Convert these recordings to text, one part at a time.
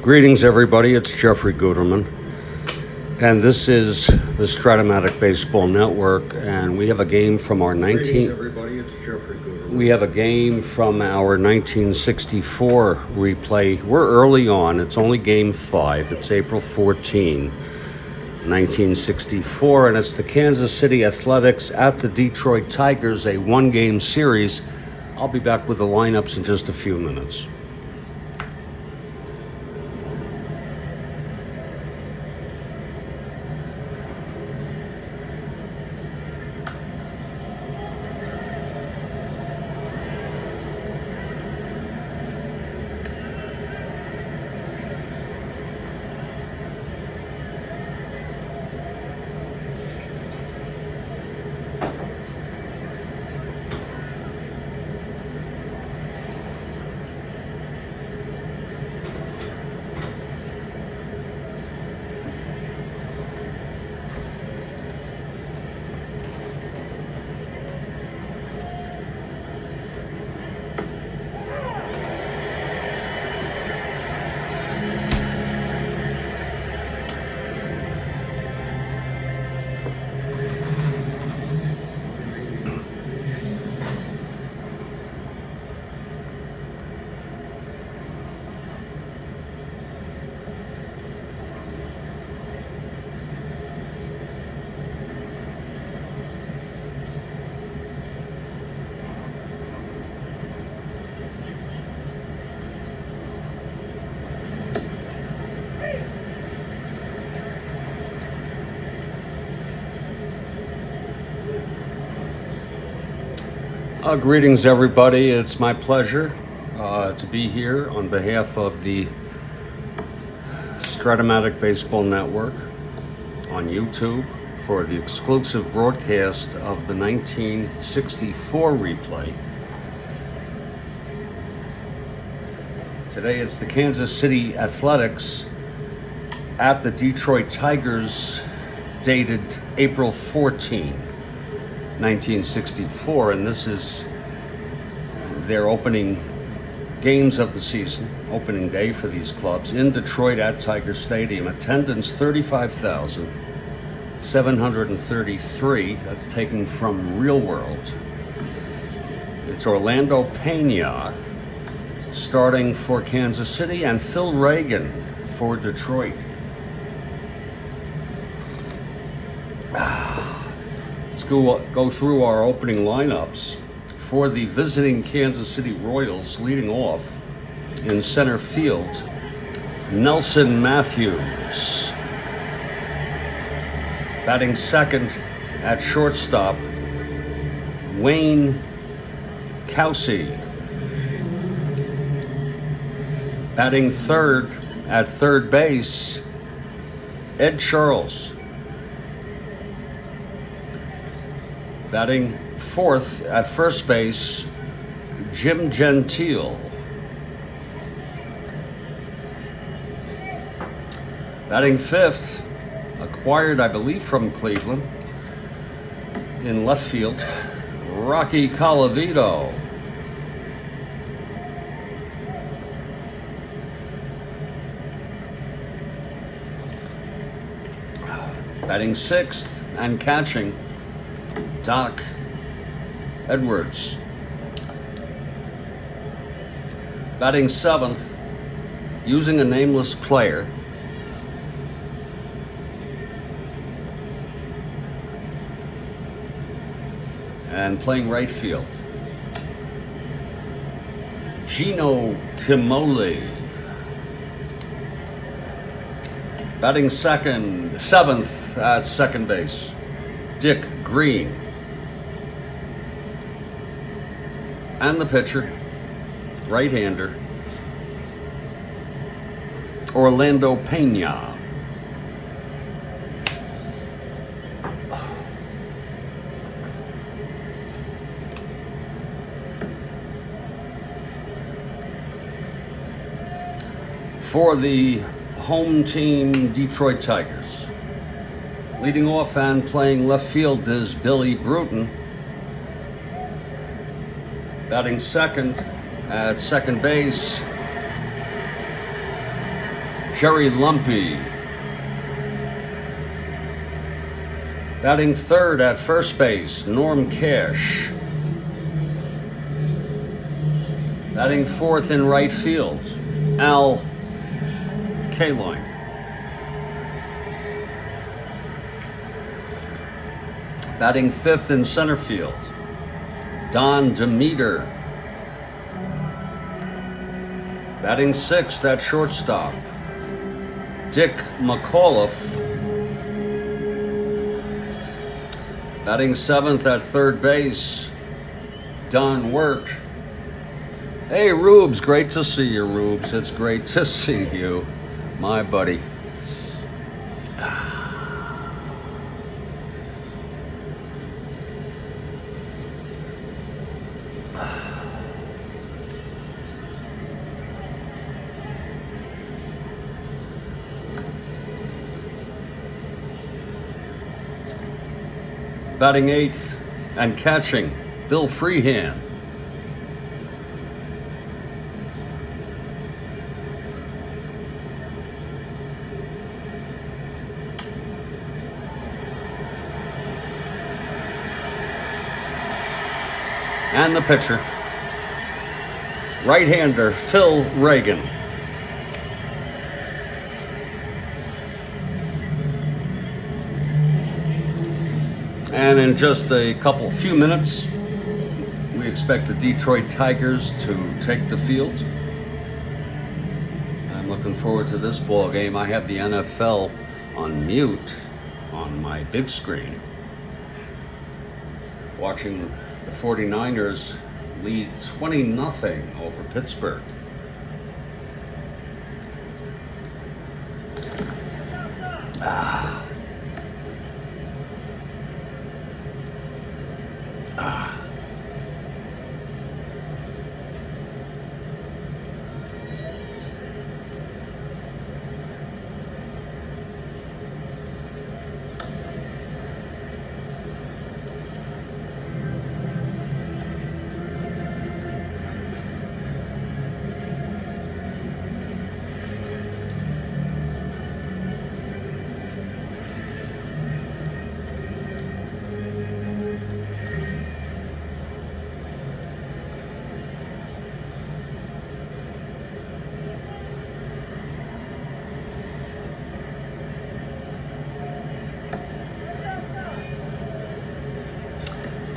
Greetings, everybody. It's Jeffrey Guterman, and this is the Strat-O-Matic Baseball Network. And we have a game from our We have a game from our 1964 replay. We're early on. It's only game 5. It's April 14, 1964, and it's the Kansas City Athletics at the Detroit Tigers, a one-game series. I'll be back with the lineups in just a few minutes. Greetings, everybody. It's my pleasure to be here on behalf of the Strat-O-Matic Baseball Network on YouTube for the exclusive broadcast of the 1964 replay. Today it's the Kansas City Athletics at the Detroit Tigers, dated April 14, 1964, and this is their opening games of the season, opening day for these clubs in Detroit at Tiger Stadium. Attendance 35,733. That's taken from Real World. It's Orlando Peña starting for Kansas City and Phil Regan for Detroit. Let's go through our opening lineups. For the visiting Kansas City Royals, leading off in center field, Nelson Matthews. Batting second at shortstop, Wayne Kowsey. Batting third at third base, Ed Charles. Batting fourth at first base, Jim Gentile. Batting fifth, acquired, I believe, from Cleveland, in left field, Rocky Colavito. Batting sixth and catching, Doc Edwards. Batting seventh, using a nameless player, and playing right field, Gino Kimoli. Batting seventh at second base, Dick Green. And the pitcher, right-hander, Orlando Peña. For the home team, Detroit Tigers, leading off and playing left field is Billy Bruton. Batting second at second base, Jerry Lumpy. Batting third at first base, Norm Cash. Batting fourth in right field, Al Kaline. Batting fifth in center field, Don Demeter. Batting sixth at shortstop, Dick McAuliffe. Batting seventh at third base, Don Wirt. Hey, Rubes, great to see you, Rubes. It's great to see you, my buddy. Batting eighth and catching, Bill Freehand. And the pitcher, right-hander Phil Regan. And in just a few minutes, we expect the Detroit Tigers to take the field. I'm looking forward to this ball game. I have the NFL on mute on my big screen, watching the 49ers lead 20-0 over Pittsburgh.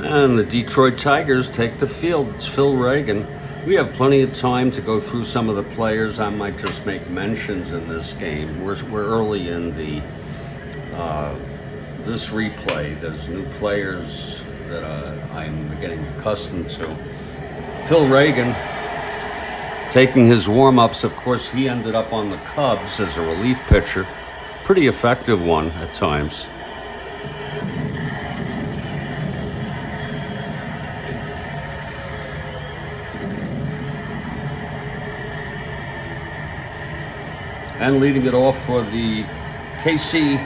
And the Detroit Tigers take the field. It's Phil Regan. We have plenty of time to go through some of the players. I might just make mentions in this game. We're early in the this replay. There's new players that I'm getting accustomed to. Phil Regan taking his warm-ups. Of course, he ended up on the Cubs as a relief pitcher. Pretty effective one at times. And leading it off for the KC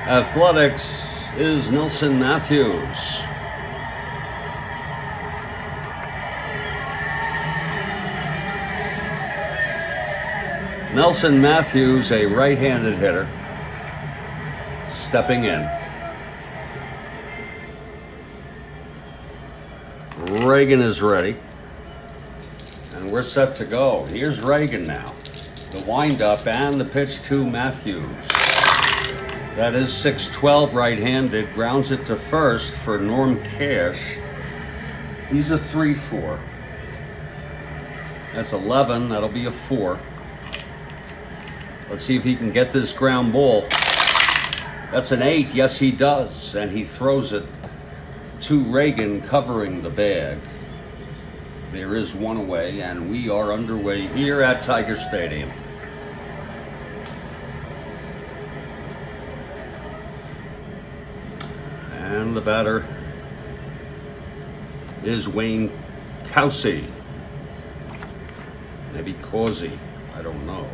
Athletics is Nelson Matthews. Nelson Matthews, a right-handed hitter, stepping in. Regan is ready. And we're set to go. Here's Regan now. The windup and the pitch to Matthews. That is 6-12 right-handed. Grounds it to first for Norm Cash. He's a 3-4. That's 11. That'll be a 4. Let's see if he can get this ground ball. That's an 8. Yes, he does. And he throws it to Regan, covering the bag. There is one away, and we are underway here at Tiger Stadium. And the batter is Wayne Causey. Maybe Causey, I don't know.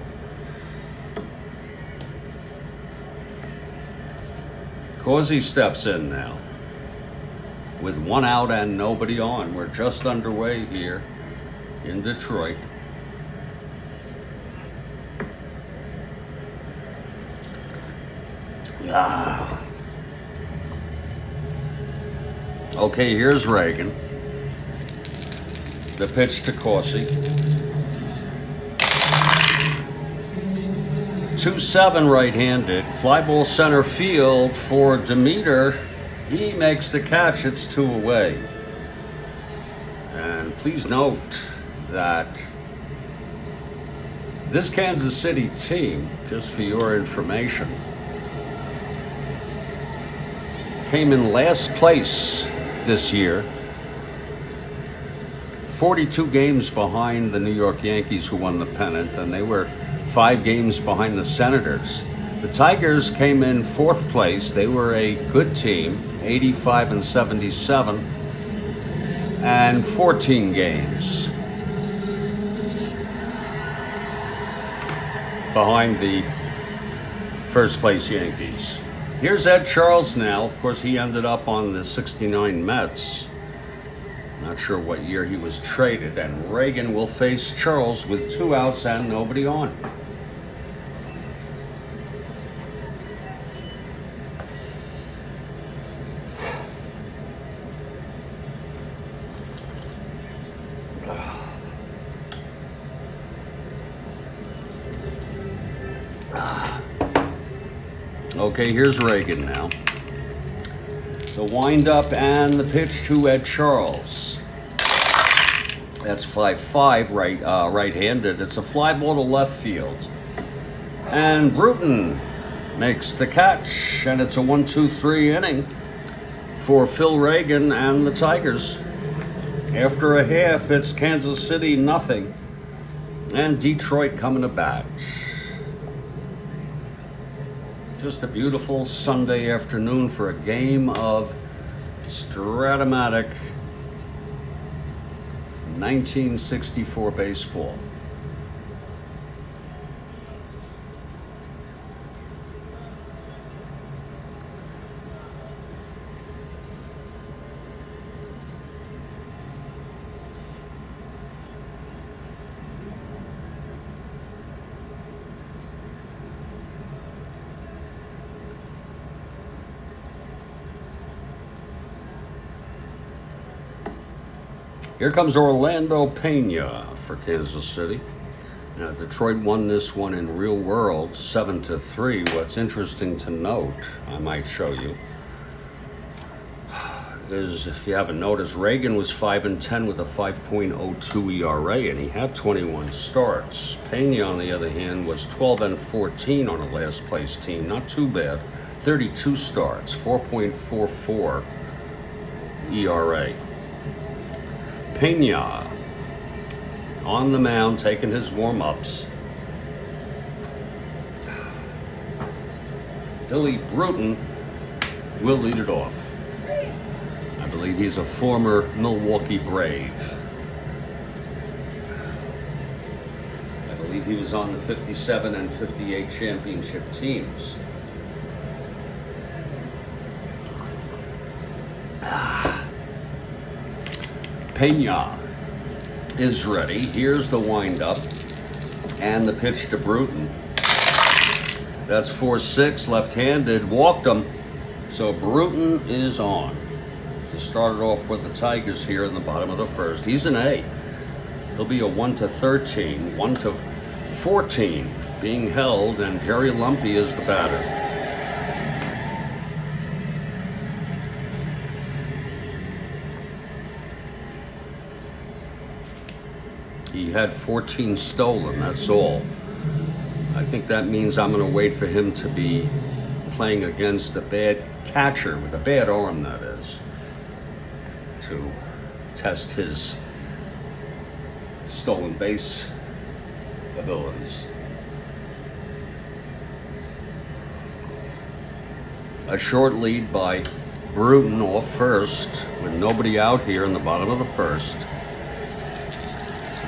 Causey steps in now. With one out and nobody on. We're just underway here in Detroit. Ah. Okay, here's Regan. The pitch to Corsi. 2-7 right-handed. Fly ball center field for Demeter. He makes the catch. It's 2 away. And please note that this Kansas City team, just for your information, came in last place this year, 42 games behind the New York Yankees, who won the pennant, and they were 5 games behind the Senators. The Tigers came in 4th place. They were a good team, 85 and 77, and 14 games behind the first place Yankees. Here's Ed Charles now. Of course, he ended up on the 69 Mets. Not sure what year he was traded. And Regan will face Charles with 2 outs and nobody on. Okay, here's Regan now. The windup and the pitch to Ed Charles. That's 5-5 right-handed. It's a fly ball to left field. And Bruton makes the catch, and it's a 1-2-3 inning for Phil Regan and the Tigers. After a half, it's Kansas City 0, and Detroit coming to bat. Just a beautiful Sunday afternoon for a game of Strat-O-Matic 1964 baseball. Here comes Orlando Peña for Kansas City. Now, Detroit won this one in real world, 7-3. What's interesting to note, I might show you, is if you haven't noticed, Regan was 5-10 with a 5.02 ERA, and he had 21 starts. Peña, on the other hand, was 12-14 on a last place team. Not too bad. 32 starts, 4.44 ERA. Peña on the mound, taking his warm-ups. Billy Bruton will lead it off. I believe he's a former Milwaukee Brave. I believe he was on the 57 and 58 championship teams. Peña is ready. Here's the windup and the pitch to Bruton. That's 4-6, left-handed, walked him. So Bruton is on to start it off with the Tigers here in the bottom of the first. He's an A. He'll be a 1-13, 1-14 being held, and Jerry Lumpy is the batter. He had 14 stolen, that's all. I think that means I'm going to wait for him to be playing against a bad catcher, with a bad arm, that is, to test his stolen base abilities. A short lead by Bruton off first, with nobody out here in the bottom of the first.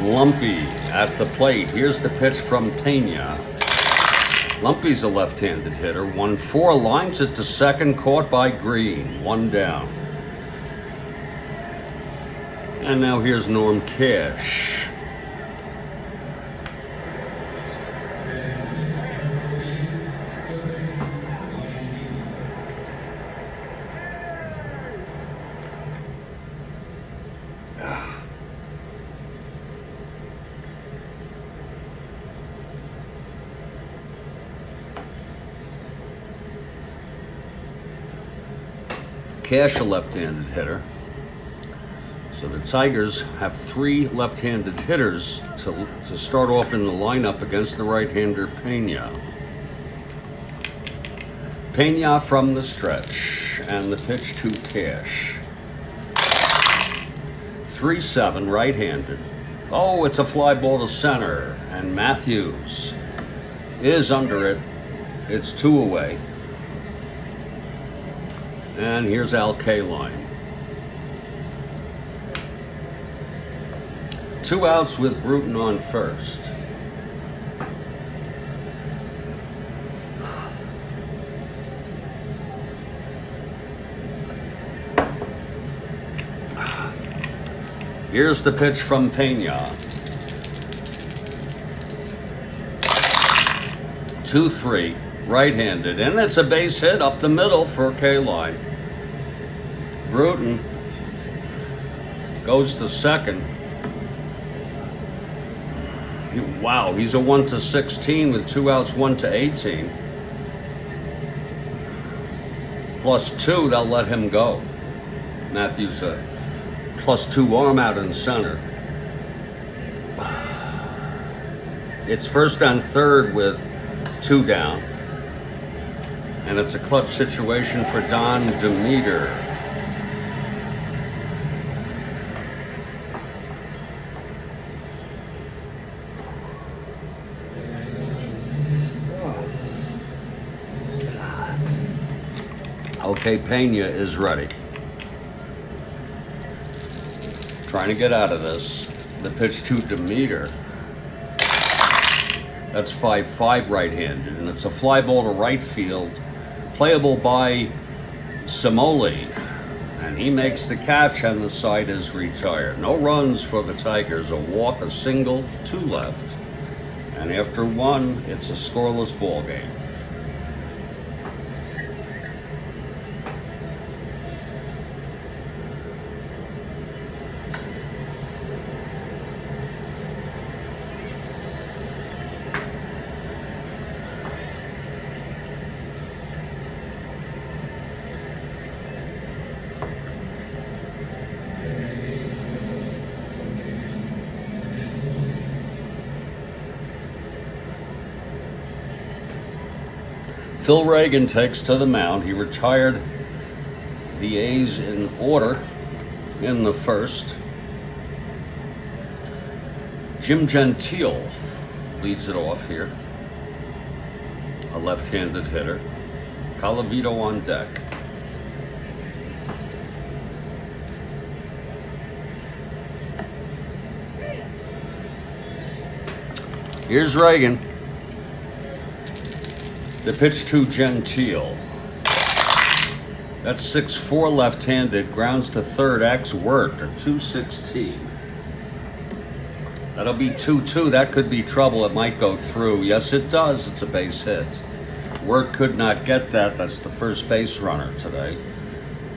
Lumpy at the plate. Here's the pitch from Peña. Lumpy's a left-handed hitter. 1-4, lines it to second, caught by Green. 1 down. And now here's Norm Cash. Cash, a left-handed hitter. So the Tigers have 3 left-handed hitters to start off in the lineup against the right-hander Peña. Peña from the stretch, and the pitch to Cash. 3-7, right-handed. Oh, it's a fly ball to center, and Matthews is under it. It's 2 away. And here's Al Kaline. 2 outs with Bruton on first. Here's the pitch from Peña. 2-3, right-handed, and it's a base hit up the middle for Kaline. Bruton goes to second. Wow, he's a 1-16 with 2 outs, 1-18. +2, they'll let him go. Matthews +2 arm out in center. It's first and third with 2 down. And it's a clutch situation for Don Demeter. Okay, Peña is ready. Trying to get out of this. The pitch to Demeter. That's 5-5 right-handed, and it's a fly ball to right field, playable by Simoli. And he makes the catch, and the side is retired. No runs for the Tigers. A walk, a single, 2 left. And after 1, it's a scoreless ball game. Phil Regan takes to the mound. He retired the A's in order in the first. Jim Gentile leads it off here. A left-handed hitter. Colavito on deck. Here's Regan. The pitch to Gentile. That's 6-4 left-handed, grounds to third, X worked, a 2-16. That'll be 2-2, that could be trouble, it might go through. Yes, it does, it's a base hit. Work could not get that, that's the first base runner today.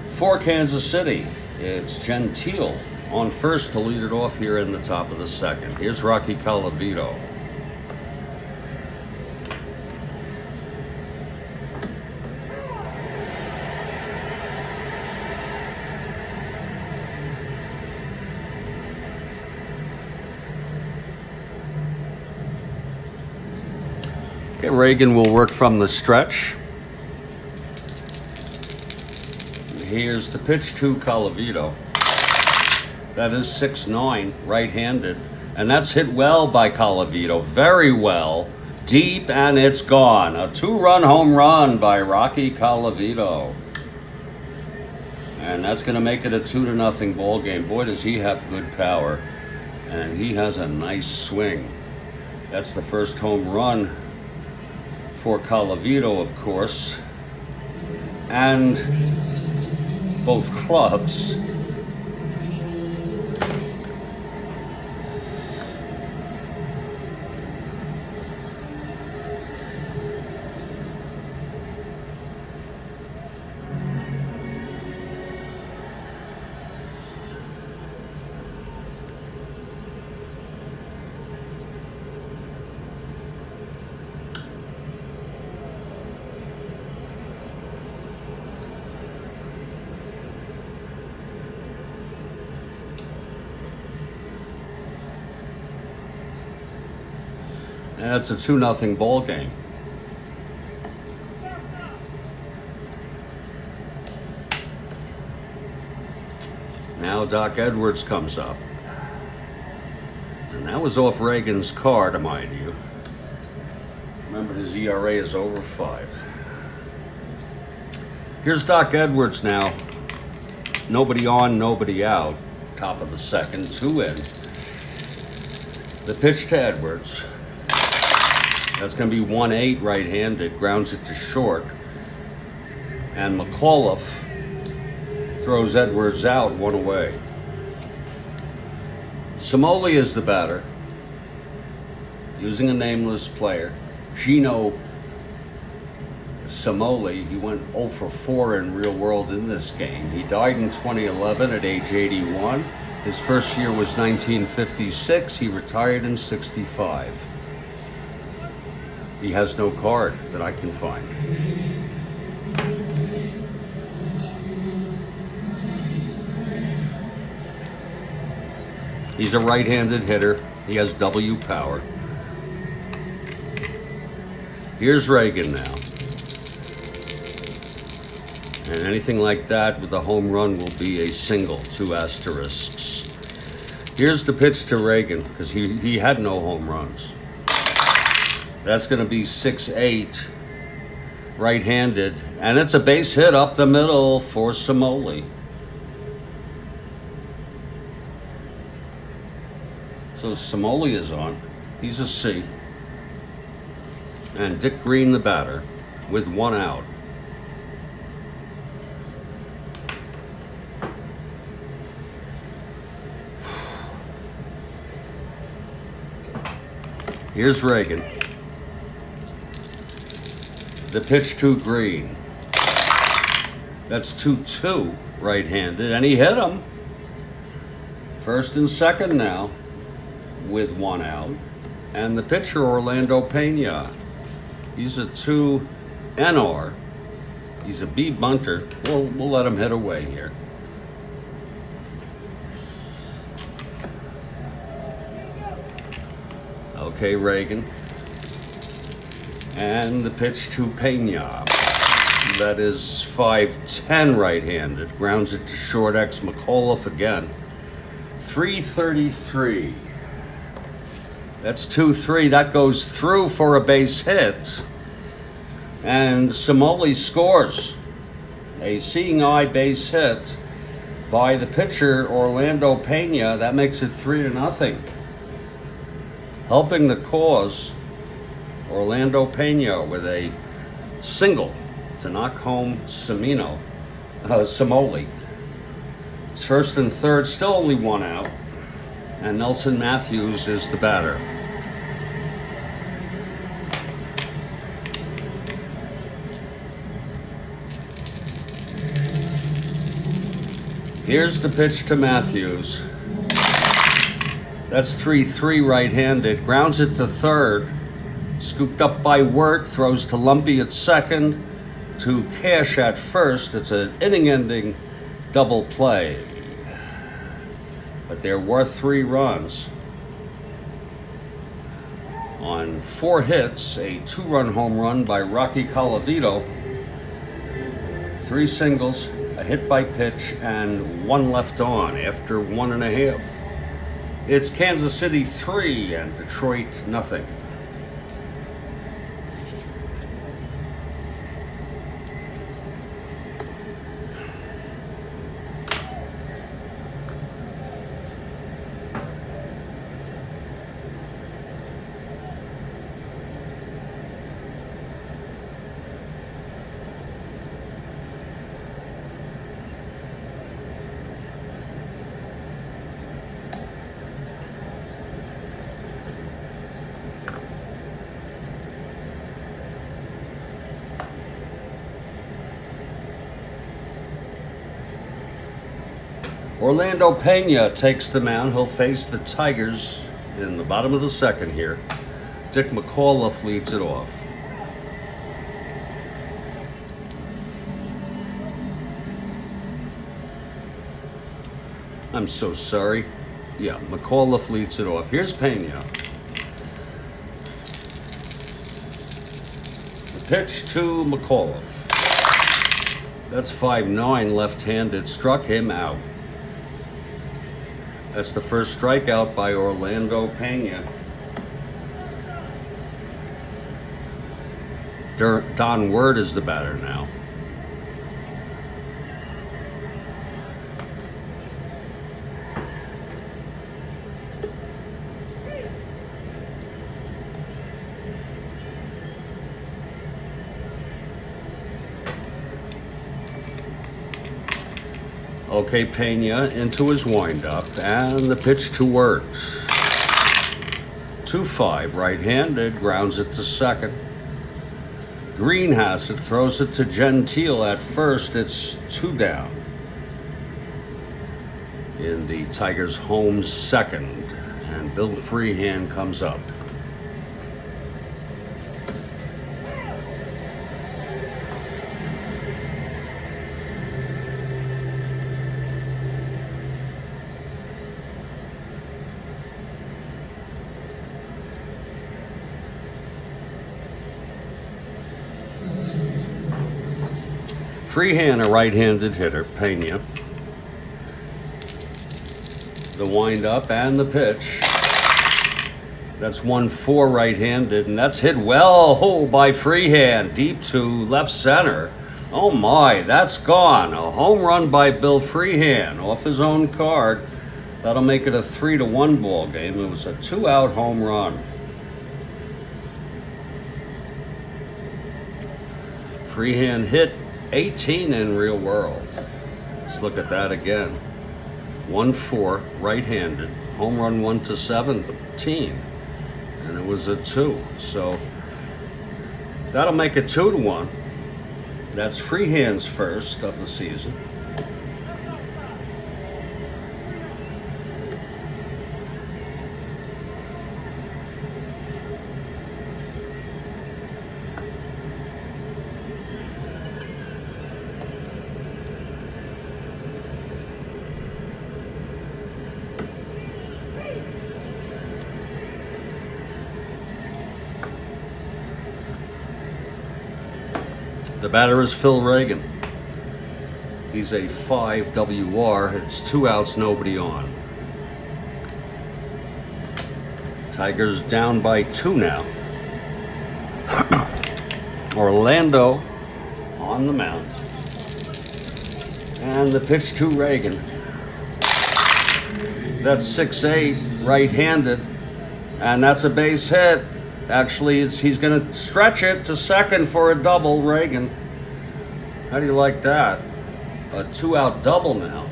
For Kansas City, it's Gentile on first to lead it off here in the top of the second. Here's Rocky Colavito. Okay, Regan will work from the stretch. Here's the pitch to Colavito. That is 6-9, right-handed. And that's hit well by Colavito, very well. Deep, and it's gone. A 2-run home run by Rocky Colavito. And that's going to make it a 2-0 ball game. Boy, does he have good power. And he has a nice swing. That's the first home run for Colavito, of course, and both clubs. That's a 2-0 ball game. Now Doc Edwards comes up. And that was off Regan's card, mind you. Remember, his ERA is over 5. Here's Doc Edwards now. Nobody on, nobody out. Top of the second, 2 in. The pitch to Edwards. That's going to be 1-8 right-handed. Grounds it to short. And McAuliffe throws Edwards out, 1 away. Somoli is the batter, using a nameless player. Gino Somoli, he went 0 for 4 in real world in this game. He died in 2011 at age 81. His first year was 1956. He retired in 65. He has no card that I can find. He's a right-handed hitter. He has W power. Here's Regan now. And anything like that with a home run will be a single, 2 asterisks. Here's the pitch to Regan, because he had no home runs. That's going to be 6-8, right-handed. And it's a base hit up the middle for Somoli. So Somoli is on. He's a C. And Dick Green the batter with 1 out. Here's Regan. The pitch to Green. That's 2-2 right-handed, and he hit him. First and second now with 1 out. And the pitcher, Orlando Peña. He's a 2 NR. He's a B bunter. We'll let him hit away here. Okay, Regan. And the pitch to Peña. That is 5-10 right-handed. Grounds it to short. X McAuliffe again. 333. That's 2-3. That goes through for a base hit. And Somoli scores. A seeing eye base hit by the pitcher, Orlando Peña. That makes it 3-0. Helping the cause, Orlando Peña with a single to knock home Somoli. It's first and third, still only 1 out. And Nelson Matthews is the batter. Here's the pitch to Matthews. That's 3-3 right-handed. Grounds it to third. Scooped up by Wirt. Throws to Lumpy at second. To Cash at first. It's an inning-ending double play. But they're worth 3 runs. On 4 hits, a 2-run home run by Rocky Colavito. 3 singles, a hit by pitch, and 1 left on after 1.5. It's Kansas City 3 and Detroit nothing. Orlando Peña takes the mound. He'll face the Tigers in the bottom of the second here. Dick McAuliffe leads it off. I'm so sorry. Yeah, McAuliffe leads it off. Here's Peña. pitch to McAuliffe. That's 5-9 left-handed, struck him out. That's the first strikeout by Orlando Peña. Don Word is the batter now. Okay, Peña into his windup, and the pitch to Word. 2-5, right-handed, grounds it to second. Green has it, throws it to Gentile at first. It's 2 down in the Tigers' home second, and Bill Freehand comes up. Freehand, a right-handed hitter, Peña. The wind-up and the pitch. That's 1-4 right-handed, and that's hit well by Freehand, deep to left center. Oh my, that's gone. A home run by Bill Freehand off his own card. That'll make it a 3-1 ball game. It was a 2-out home run. Freehand hit 18 in real world. Let's look at that again. 1-4, right-handed. Home run 1-17. And it was a 2. So that'll make it 2-1. That's Freehand's first of the season. The batter is Phil Regan. He's a 5 WR. It's 2 outs, nobody on. Tigers down by 2 now. Orlando on the mound. And the pitch to Regan. That's 6-8, right-handed. And that's a base hit. Actually, he's going to stretch it to second for a double, Regan. How do you like that? A 2-out double now.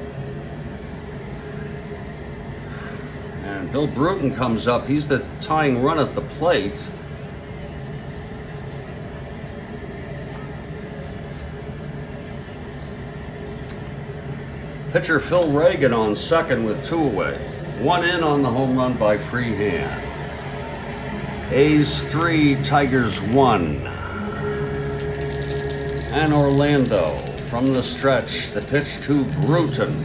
And Bill Bruton comes up. He's the tying run at the plate. Pitcher Phil Regan on second with 2 away. 1 in on the home run by Freehand. A's 3, Tigers 1. And Orlando from the stretch. The pitch to Bruton.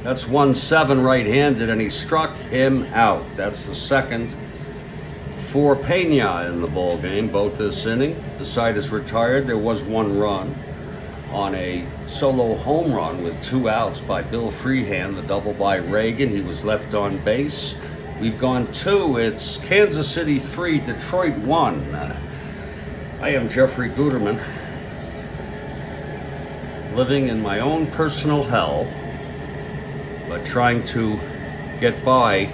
That's 1-7 right-handed, and he struck him out. That's the second for Peña in the ball game, both this inning. The side is retired. There was 1 run on a solo home run with 2 outs by Bill Freehand. The double by Regan. He was left on base. We've gone 2. It's Kansas City 3, Detroit 1. I am Jeffrey Guterman, living in my own personal hell, but trying to get by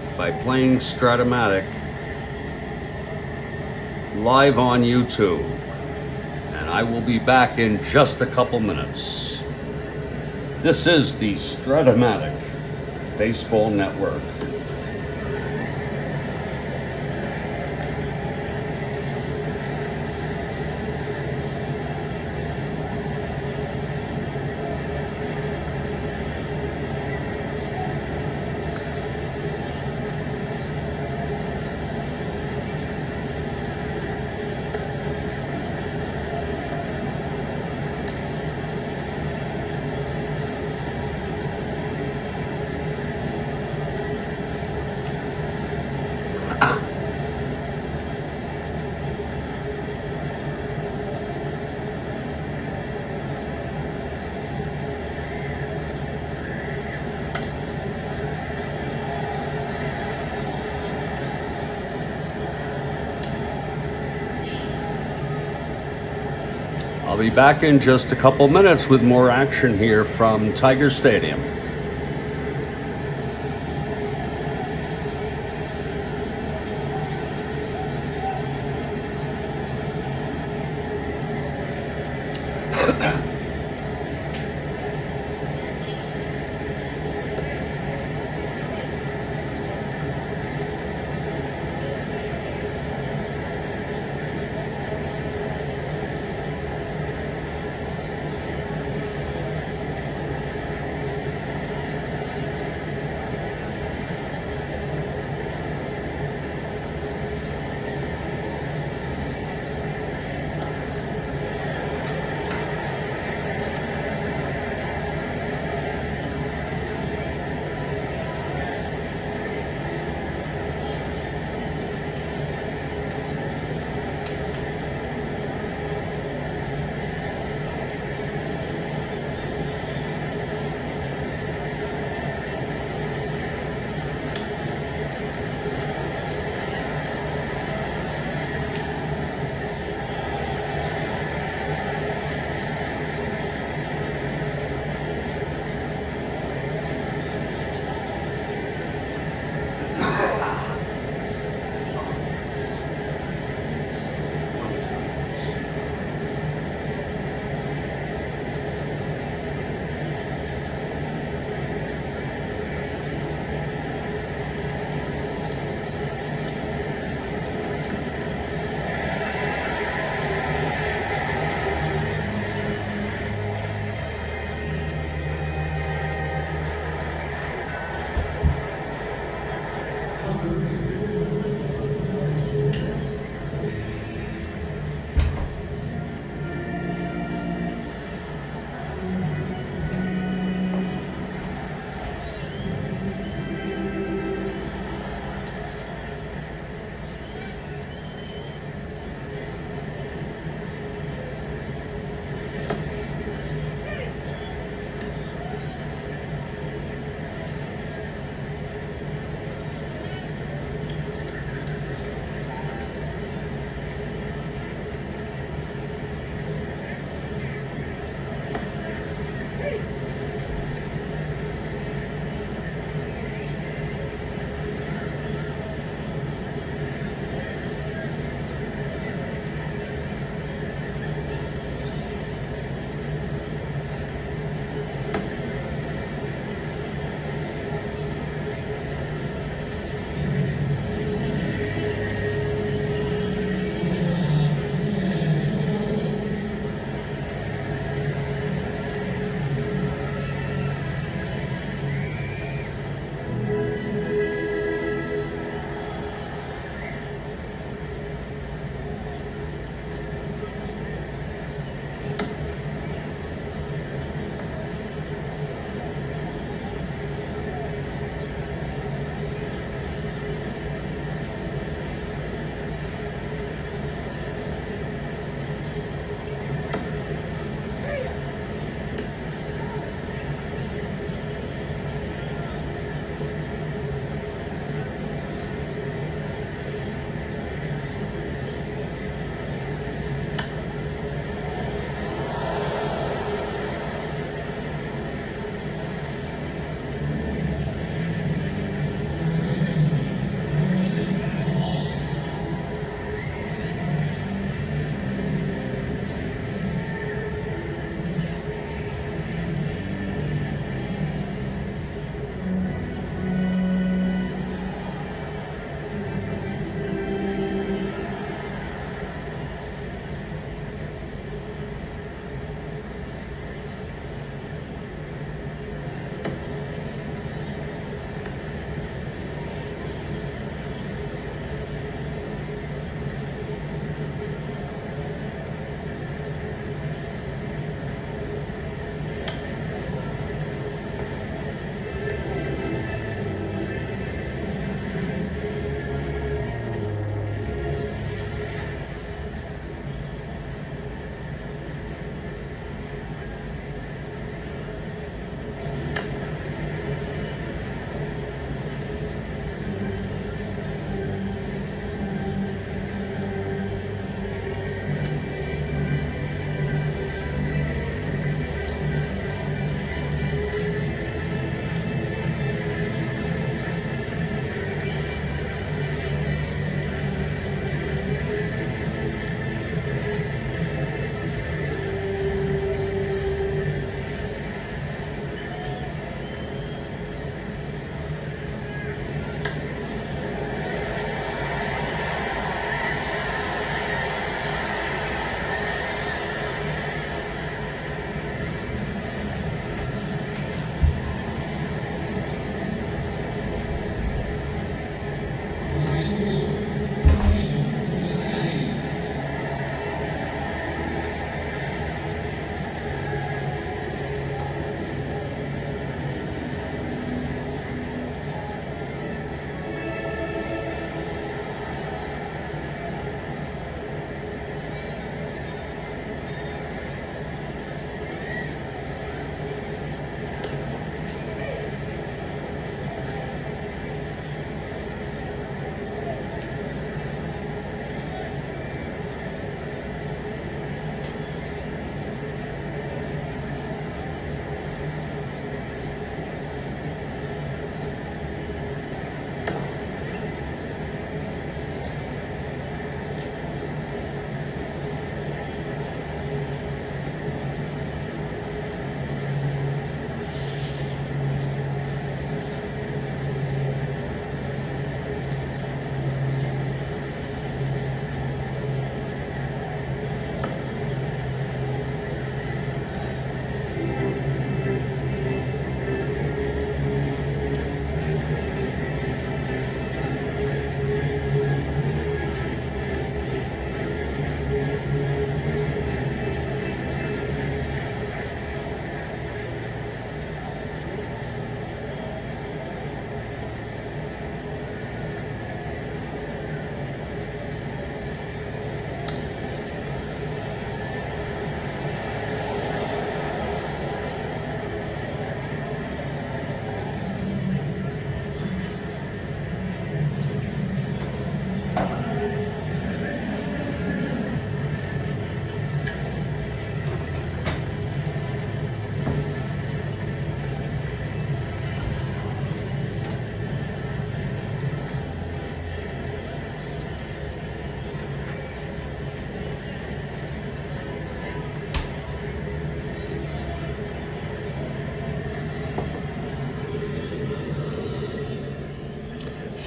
playing Strat-O-Matic live on YouTube. And I will be back in just a couple minutes. This is the Strat-O-Matic Baseball Network. I'll be back in just a couple minutes with more action here from Tiger Stadium.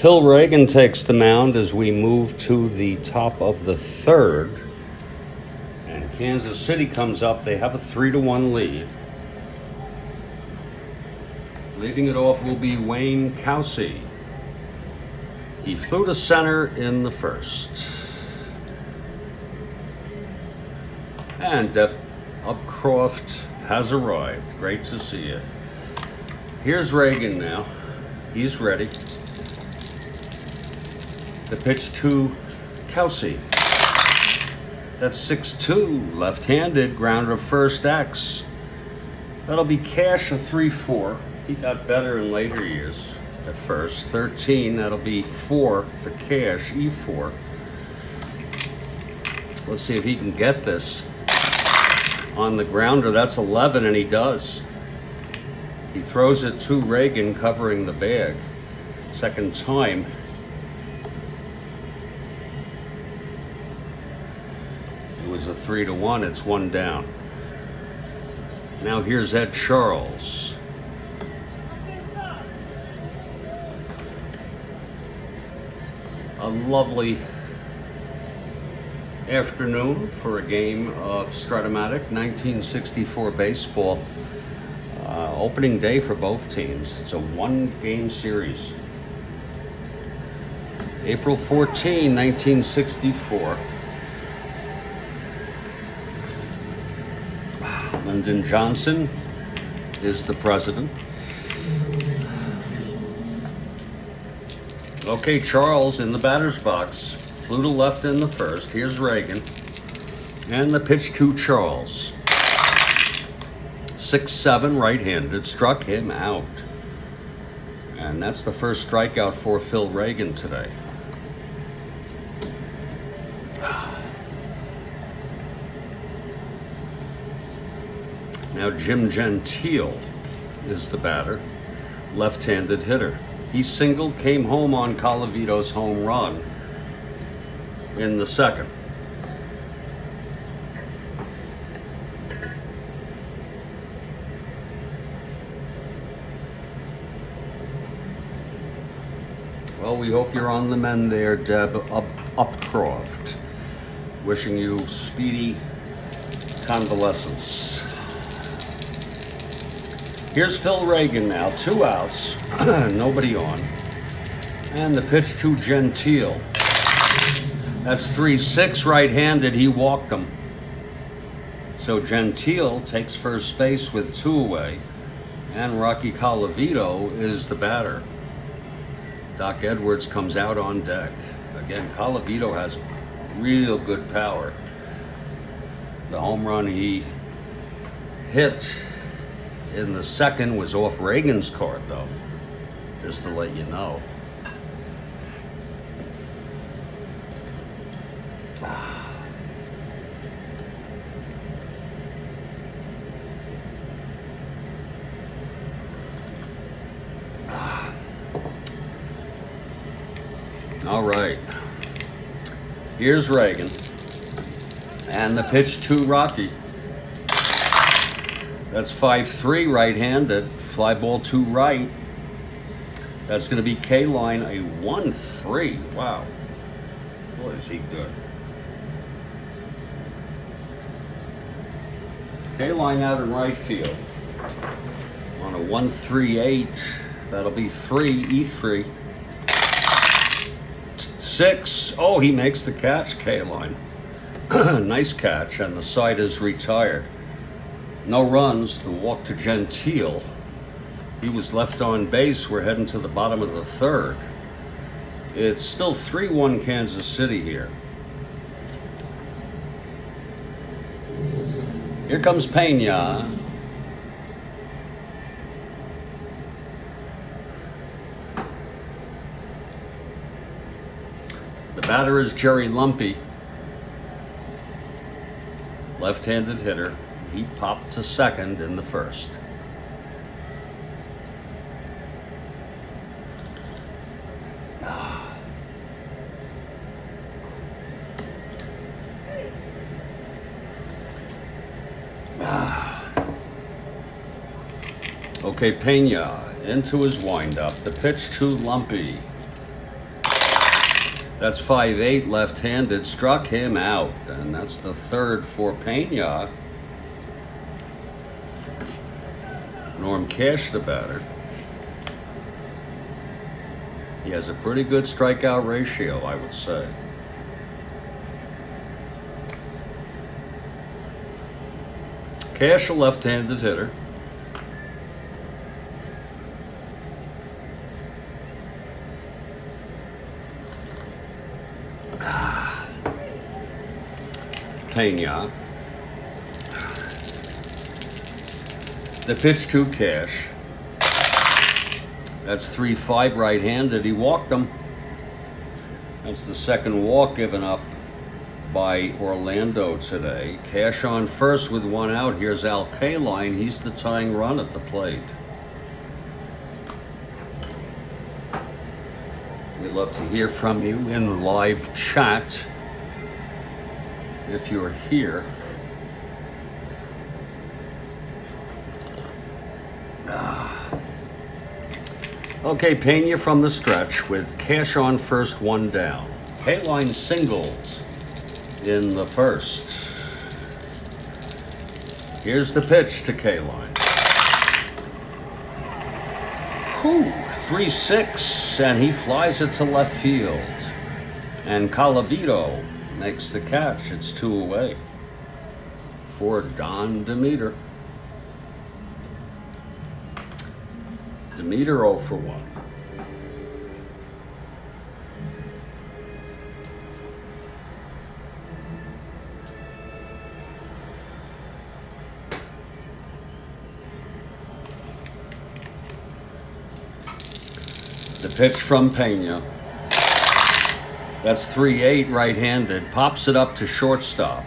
Phil Regan takes the mound as we move to the top of the third. And Kansas City comes up. They have a 3-1 lead. Leading it off will be Wayne Kelsey. He flew to center in the first. And Upcroft has arrived. Great to see you. Here's Regan now. He's ready. The pitch to Kelsey. That's 6-2. Left-handed. Grounder first X. That'll be Cash a 3-4. He got better in later years. At first, 13, that'll be 4 for Cash, E4. Let's see if he can get this. On the grounder, that's 11, and he does. He throws it to Regan, covering the bag. Second time. It was a 3-1, it's 1 down. Now here's Ed Charles. A lovely afternoon for a game of Strat-O-Matic 1964 baseball. Opening day for both teams. It's a 1-game series. April 14, 1964. Lyndon Johnson is the president. Okay, Charles in the batter's box. Flew to left in the first. Here's Regan. And the pitch to Charles. 6-7 right-handed. Struck him out. And that's the first strikeout for Phil Regan today. Now Jim Gentile is the batter. Left-handed hitter. He singled, came home on Colavito's home run in the second. Well, we hope you're on the mend there, Deb Upcroft. Wishing you speedy convalescence. Here's Phil Regan now, 2 outs, nobody on. And the pitch to Gentile. That's 3-6 right-handed, he walked him. So Gentile takes first base with 2 away, and Rocky Colavito is the batter. Doc Edwards comes out on deck. Again, Colavito has real good power. The home run he hit in the second was off Regan's card, though, just to let you know. All right. Here's Regan. And the pitch to Rocky. That's 5-3 right-handed. Fly ball to right. That's going to be K-line, a 1-3. Wow. Boy, is he good. K-line out in right field. On a 1-3-8. That'll be 3, E3. 6. Oh, he makes the catch, K-line. Nice catch, and the side is retired. No runs, the walk to Gentile. He was left on base. We're heading to the bottom of the third. It's still 3-1 Kansas City here. Here comes Peña. The batter is Jerry Lumpy. Left-handed hitter. He popped to second in the first. Okay, Peña into his windup. The pitch to Lumpy. That's 5-8 left-handed, struck him out, and that's the third for Peña. Norm Cash, the batter. He has a pretty good strikeout ratio, I would say. Cash, a left-handed hitter. Peña. The pitch to Cash. That's 3-5 right-handed. He walked him. That's the second walk given up by Orlando today. Cash on first with one out. Here's Al Kaline. He's the tying run at the plate. We'd love to hear from you in live chat if you're here. Okay, Peña from the stretch with Cash on first, one down. Kaline singles in the first. Here's the pitch to Kaline. 3-6, and he flies it to left field. And Calavito makes the catch. It's 2 away for Don Demeter. Demeter 0 for 1. The pitch from Peña. That's 3-8 right-handed. Pops it up to shortstop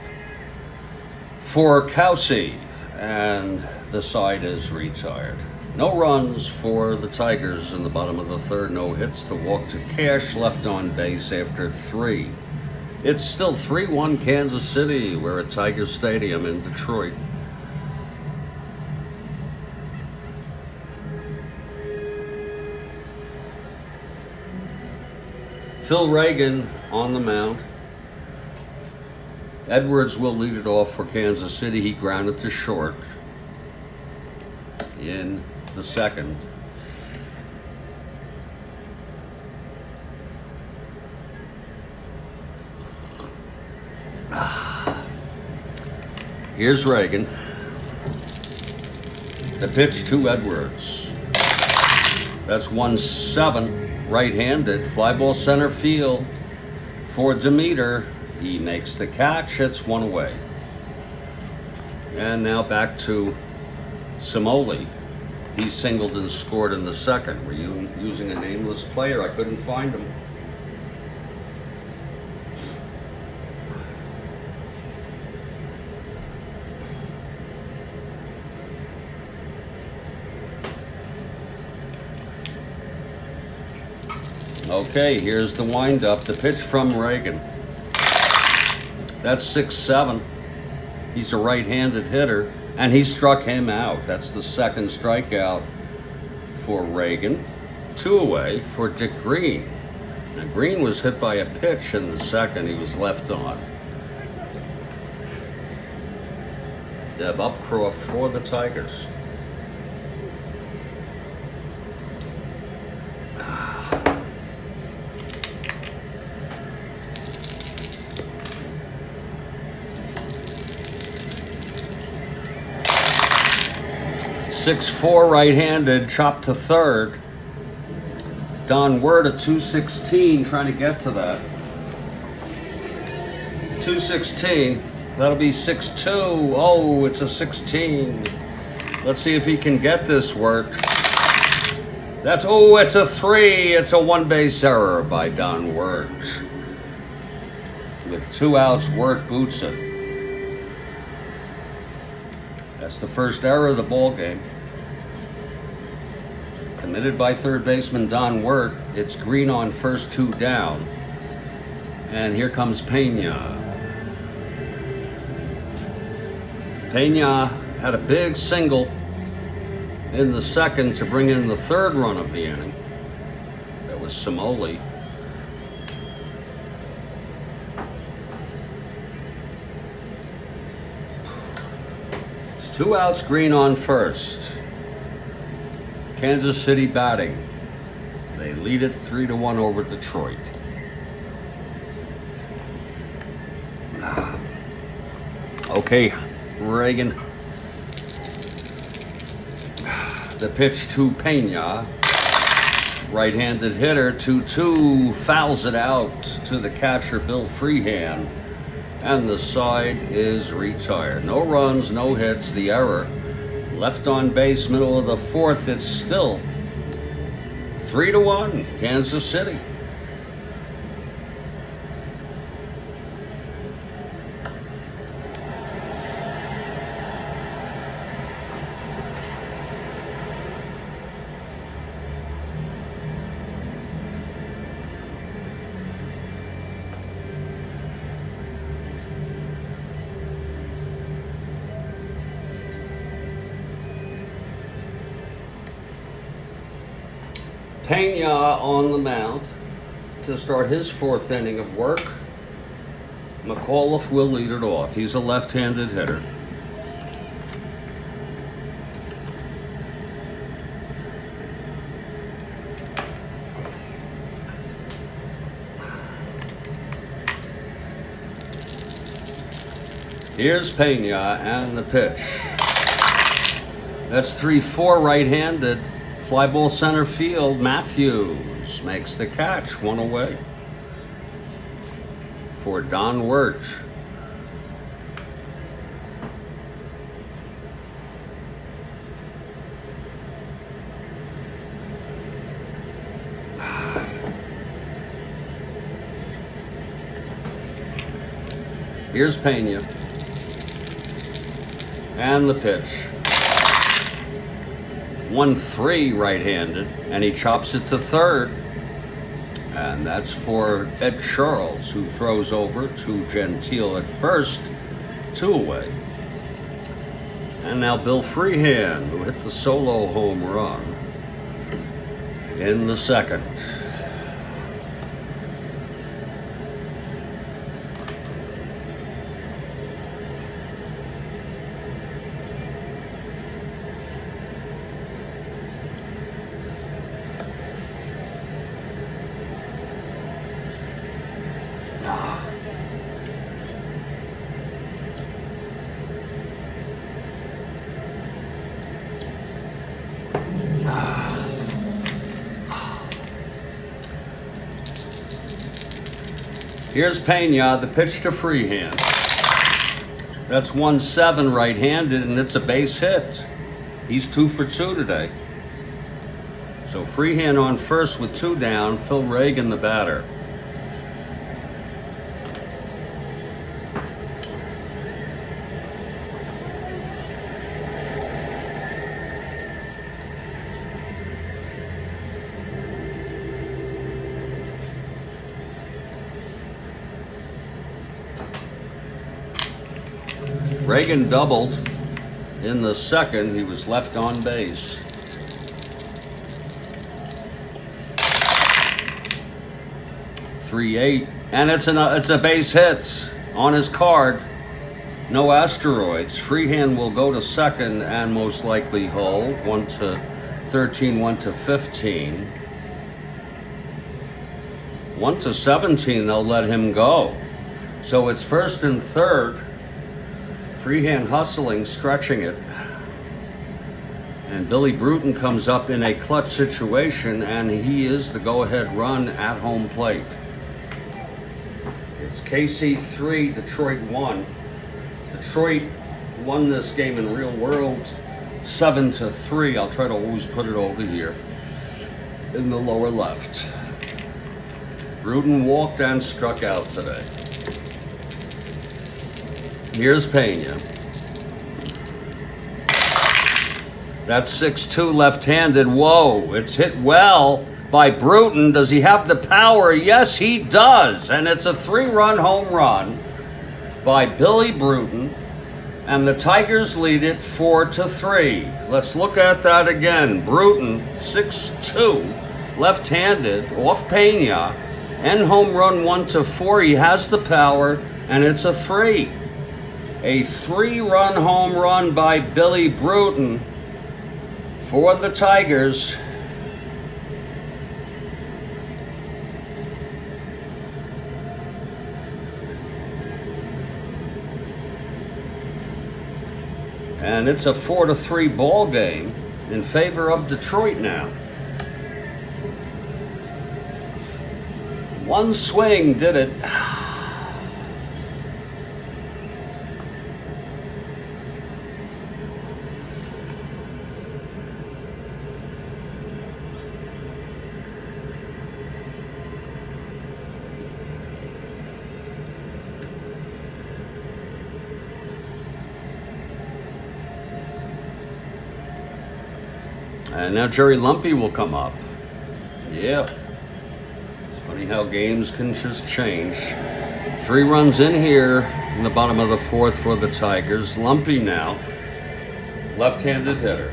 for Kelsey, and the side is retired. No runs for the Tigers in the bottom of the third. No hits. The walk to Cash, left on base after 3. It's still 3-1 Kansas City. We're at Tiger Stadium in Detroit. Phil Regan on the mound. Edwards will lead it off for Kansas City. He grounded to short in the second. Here's Regan. The pitch to Edwards. That's 1-7. Right-handed, fly ball center field for Demeter. He makes the catch. It's 1 away. And now back to Simoli. He singled and scored in the second. Were you using a nameless player? I couldn't find him. Okay, here's the windup. The pitch from Regan. That's 6-7. He's a right-handed hitter, and he struck him out. That's the second strikeout for Regan. 2 away for Dick Green. Now, Green was hit by a pitch in the second. He was left on. Deb Upcroft for the Tigers. .6'4", right-handed, chopped to third. Don Word at 216, trying to get to that. 216, that'll be 6'2". Oh, it's a 16. Let's see if he can get this work. That's, oh, it's a 3. It's a one-base error by Don Word. With 2 outs, Word boots it. That's the first error of the ball game. Committed by third baseman Don Wert. It's Green on first, 2 down. And here comes Peña. Peña had a big single in the second to bring in the third run of the inning. That was Simoli. 2 outs, green on first. Kansas City batting. They lead it 3-1 over Detroit. Okay, Regan. The pitch to Peña. Right-handed hitter, 2-2, fouls it out to the catcher, Bill Freehand. And the side is retired. No runs, no hits, the error. Left on base, middle of the fourth, it's still 3-1, Kansas City. Peña on the mound to start his 4th inning of work. McAuliffe will lead it off. He's a left-handed hitter. Here's Peña and the pitch. That's 3-4 right-handed. Fly ball center field. Matthews makes the catch. 1 away for Don Wirtz. Here's Peña and the pitch. 1-3 right-handed, and he chops it to third. And that's for Ed Charles, who throws over to Gentile at first. 2 away. And now Bill Freehand, who hit the solo home run in the 2nd. Here's Peña, the pitch to Freehand. That's 1-7 right-handed, and it's a base hit. He's 2 for 2 today. So Freehand on first with 2 down. Phil Regan, the batter. Regan doubled in the 2nd. He was left on base. .38, and it's a base hit on his card. No asteroids. Freehand will go to 2nd and most likely hold. 1-13, 1-15. 1-17, they'll let him go. So it's 1st and 3rd. Freehand hustling, stretching it. And Billy Bruton comes up in a clutch situation, and he is the go-ahead run at home plate. It's KC 3, Detroit 1. Detroit won this game in real world 7-3. I'll try to always put it over here in the lower left. Bruton walked and struck out today. Here's Peña. That's 6-2 left-handed. Whoa, it's hit well by Bruton. Does he have the power? Yes, he does. And it's a 3-run home run by Billy Bruton. And the Tigers lead it 4-3. Let's look at that again. Bruton, 6-2, left-handed, off Peña. End home run 1-4. He has the power, and it's a 3. A 3-run home run by Billy Bruton for the Tigers. And it's a 4-3 ball game in favor of Detroit now. One swing did it. And now Jerry Lumpy will come up. Yep. It's funny how games can just change. 3 runs in here in the bottom of the 4th for the Tigers. Lumpy now. Left-handed hitter.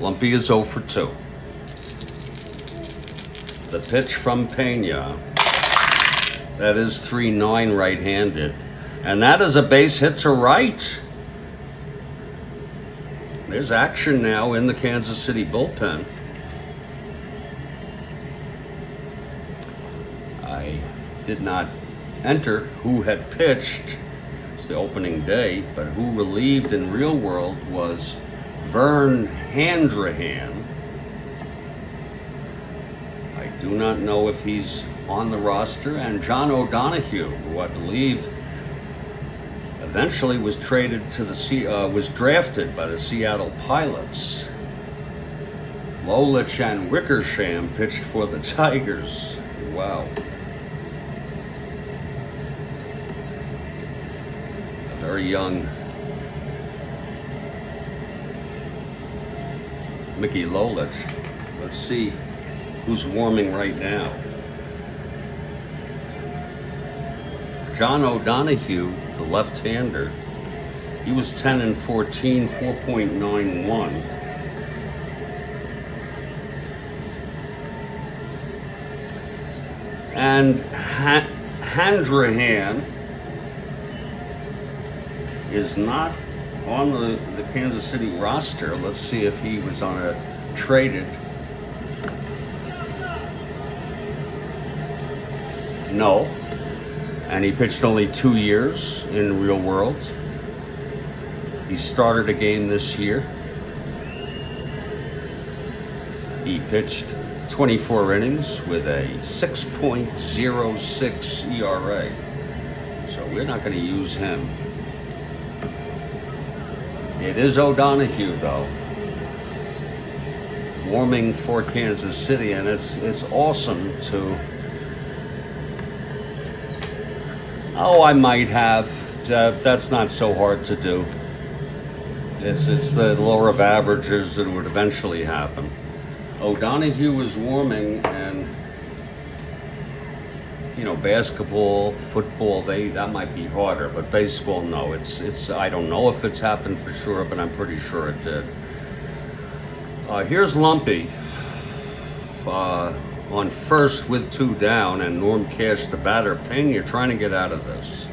Lumpy is 0 for 2. The pitch from Peña. That is 3-9 right-handed. And that is a base hit to right. There's action now in the Kansas City bullpen. I did not enter who had pitched. It's the opening day, but who relieved in real world was Vern Handrahan. I do not know if he's on the roster. And John O'Donohue, who I believe eventually was traded to the was drafted by the Seattle Pilots. Lolich and Wickersham pitched for the Tigers. Wow. A very young Mickey Lolich. Let's see who's warming right now. John O'Donohue, the left-hander, he was 10-14, 4.91. And Handrahan is not on the Kansas City roster. Let's see if he was on a traded. No. And he pitched only 2 years in real world. He started a game this year. He pitched 24 innings with a 6.06 ERA. So we're not going to use him. It is O'Donohue, though, warming for Kansas City, and it's awesome to. Oh, I might have. That's not so hard to do. It's the law of averages that would eventually happen. O'Donohue was warming, and basketball, football, that might be harder, but baseball, no. It's I don't know if it's happened for sure, but I'm pretty sure it did. Here's Lumpy on first with 2 down, and Norm Cash, the batter. Peña trying to get out of this.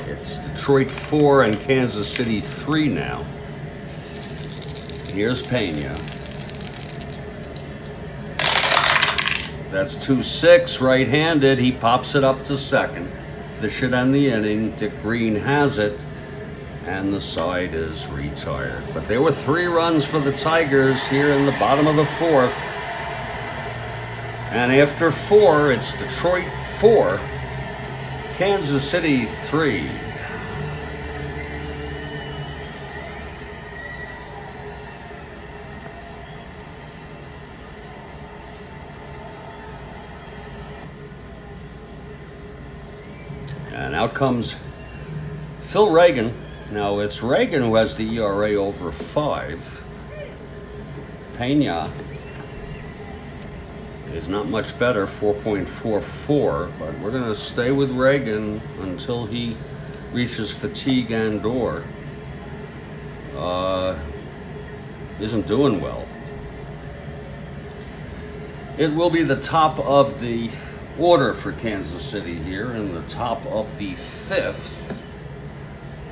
It's Detroit 4 and Kansas City 3 now. Here's Peña. That's 2-6 right-handed. He pops it up to second. This should end the inning. Dick Green has it, and the side is retired. But there were 3 runs for the Tigers here in the bottom of the 4th. And after 4, it's Detroit 4, Kansas City 3. And out comes Phil Regan. Now it's Regan who has the ERA over 5. Peña is not much better, 4.44, but we're going to stay with Regan until he reaches fatigue and or. isn't doing well. It will be the top of the order for Kansas City here, in the top of the 5th.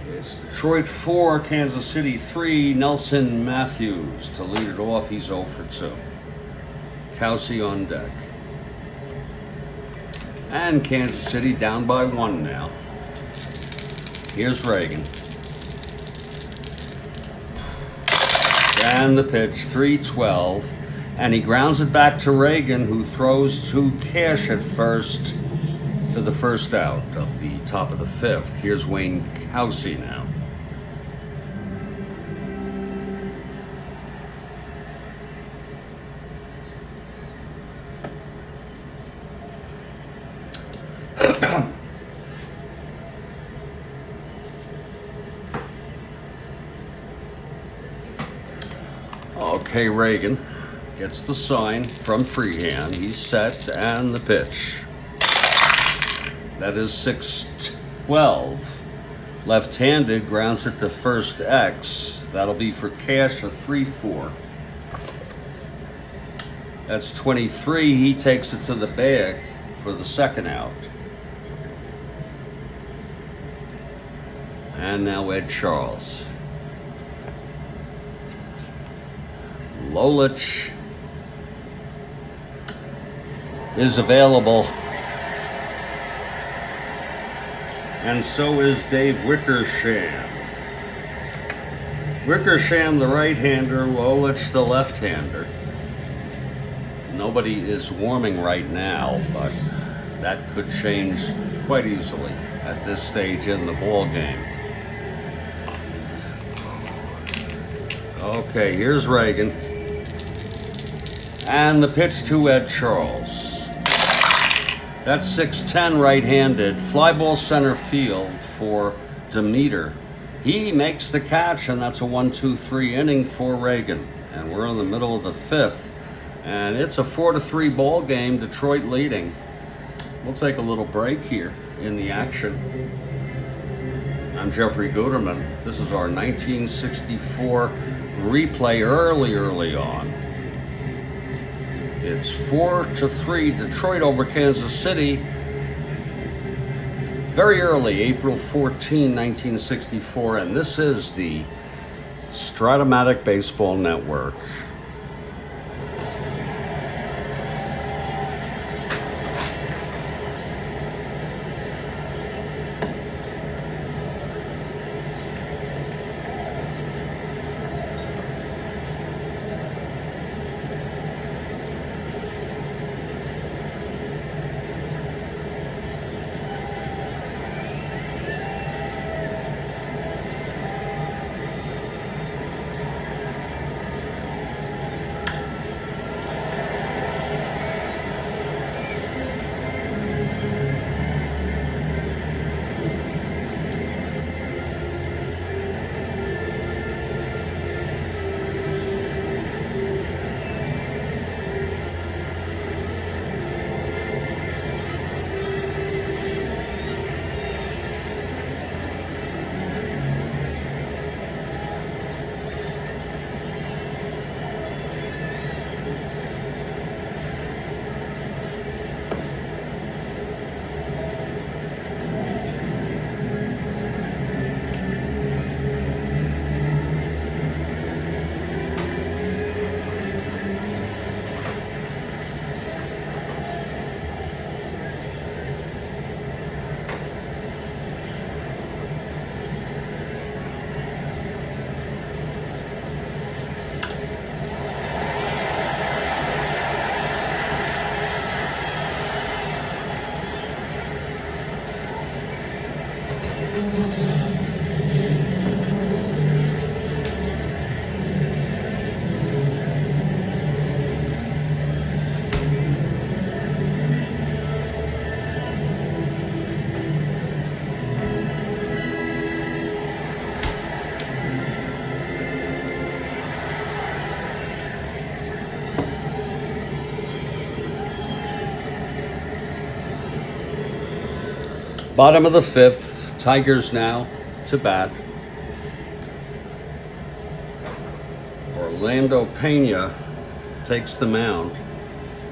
It's Detroit 4, Kansas City 3, Nelson Matthews to lead it off. He's 0 for 2. Kelsey on deck. And Kansas City down by 1 now. Here's Regan. And the pitch, 3-12. And he grounds it back to Regan, who throws to Cash at first for the first out of the top of the 5th. Here's Wayne Kelsey now. Okay, Regan gets the sign from freehand. He's set, and the pitch. That is 6-12. Left-handed, grounds it to first X. That'll be for Cash, a 3-4. That's 23. He takes it to the bag for the second out. And now Ed Charles. Lolich is available, and so is Dave Wickersham. Wickersham the right-hander, Lolich the left-hander. Nobody is warming right now, but that could change quite easily at this stage in the ball game. Okay, here's Regan. And the pitch to Ed Charles. That's 6-10 right-handed. Fly ball center field for Demeter. He makes the catch, and that's a 1-2-3 inning for Regan. And we're in the middle of the 5th. And it's a 4-3 ball game, Detroit leading. We'll take a little break here in the action. I'm Jeffrey Guterman. This is our 1964 replay early on. It's 4-3 Detroit over Kansas City. Very early, April 14, 1964, and this is the Strat-O-Matic Baseball Network. Bottom of the 5th, Tigers now to bat. Or Orlando Peña takes the mound.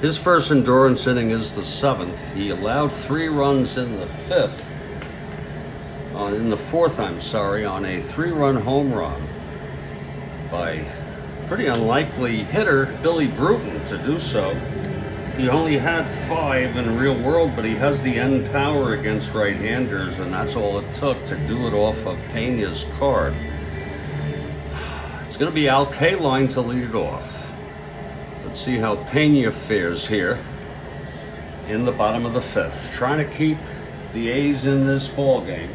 His first endurance inning is the 7th. He allowed 3 runs in the 4th, on a 3-run home run by pretty unlikely hitter Billy Bruton to do so. He only had 5 in real world, but he has the end power against right-handers, and that's all it took to do it off of Peña's card. It's going to be Al Kaline to lead it off. Let's see how Peña fares here in the bottom of the 5th, trying to keep the A's in this ball game.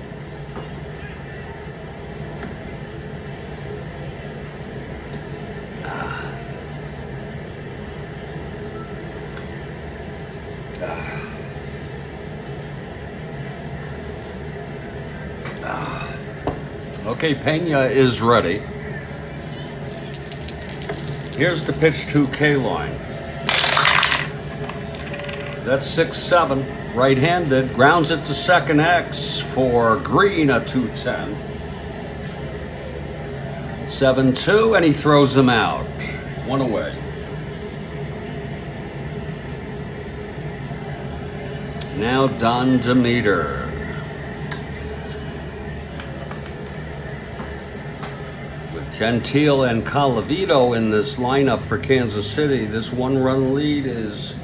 Okay, Peña is ready. Here's the pitch to Kaline. That's 6-7, right-handed, grounds it to second X for Green, a 2-10. 7-2, and he throws him out. 1 away. Now Don Demeter. Gentile and Colavito in this lineup for Kansas City. This 1-run lead is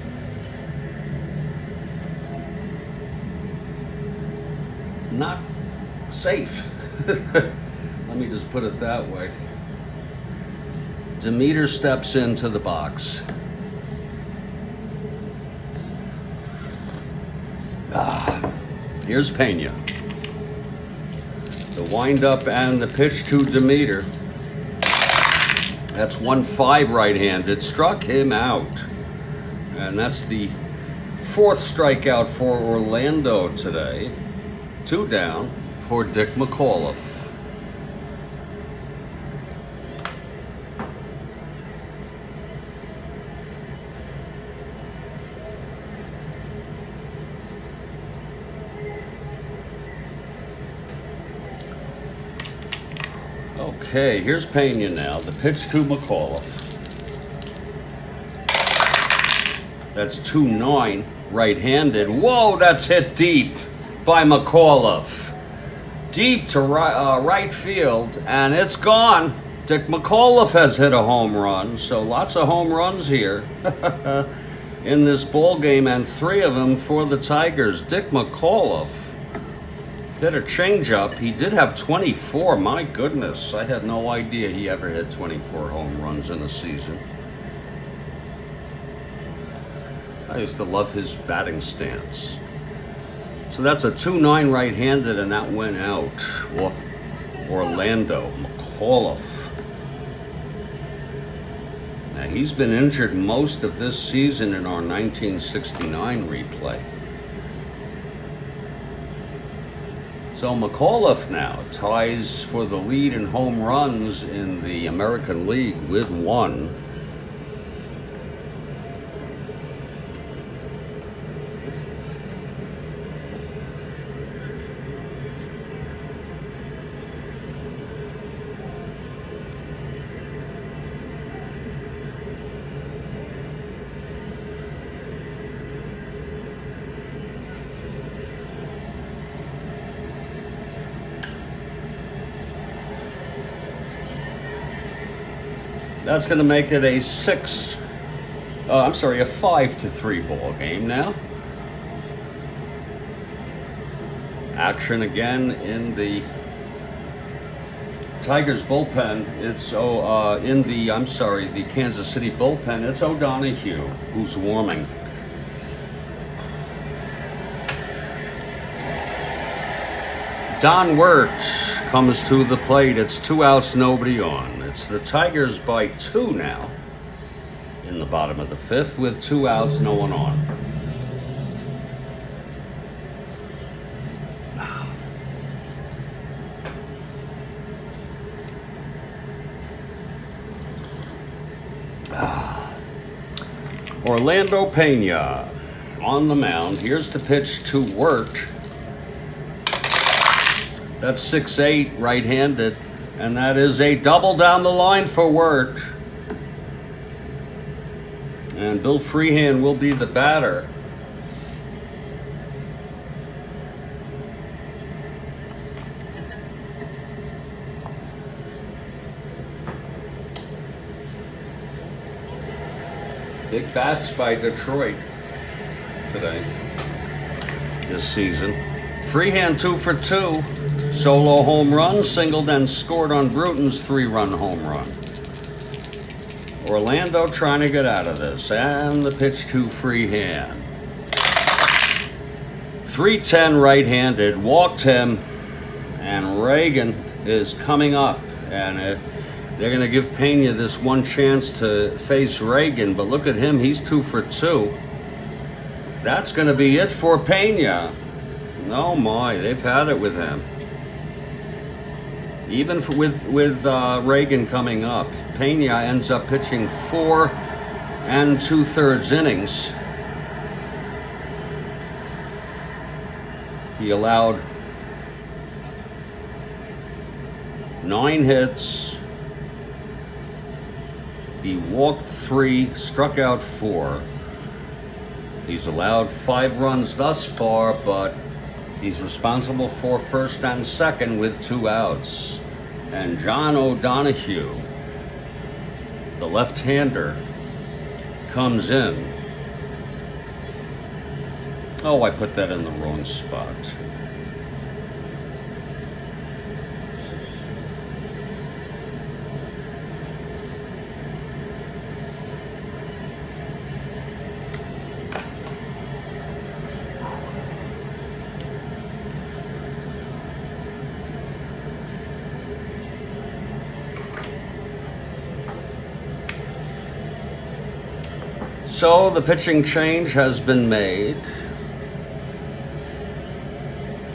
not safe. Let me just put it that way. Demeter steps into the box. Here's Peña. The windup and the pitch to Demeter. That's 1-5 right-handed, struck him out. And that's the 4th strikeout for Orlando today. 2 down for Dick McAuliffe. Okay, here's Peña now. The pitch to McAuliffe. That's 2-9, right-handed. Whoa, that's hit deep by McAuliffe. Deep to right field, and it's gone. Dick McAuliffe has hit a home run, so lots of home runs here in this ball game, and 3 of them for the Tigers. Dick McAuliffe hit a changeup. He did have 24. My goodness, I had no idea he ever hit 24 home runs in a season. I used to love his batting stance. So that's a 2-9 right-handed, and that went out off Orlando. McAuliffe. Now, he's been injured most of this season in our 1969 replay. So McAuliffe now ties for the lead in home runs in the American League with 1. That's going to make it a 5-3 ball game now. Action again in the Tigers bullpen. It's the Kansas City bullpen. It's O'Donohue who's warming. Don Wirtz comes to the plate. It's 2 outs, nobody on. It's the Tigers by 2 now in the bottom of the 5th with 2 outs, no one on. Orlando Peña on the mound. Here's the pitch to Wirt. That's 6-8 right-handed. And that is a double down the line for Wirt. And Bill Freehand will be the batter. Big bats by Detroit today, this season. Freehand 2 for 2. Solo home run, singled and scored on Bruton's 3-run home run. Orlando trying to get out of this, and the pitch to Freehand. 310 right-handed, walked him, and Regan is coming up, and they're going to give Peña this one chance to face Regan, but look at him, he's 2 for 2. That's going to be it for Peña. Oh my, they've had it with him. Even with Regan coming up, Peña ends up pitching 4 2/3 innings. He allowed 9 hits. He walked 3, struck out 4. He's allowed 5 runs thus far, but he's responsible for first and second with 2 outs. And John O'Donohue, the left-hander, comes in. Oh, I put that in the wrong spot. So the pitching change has been made,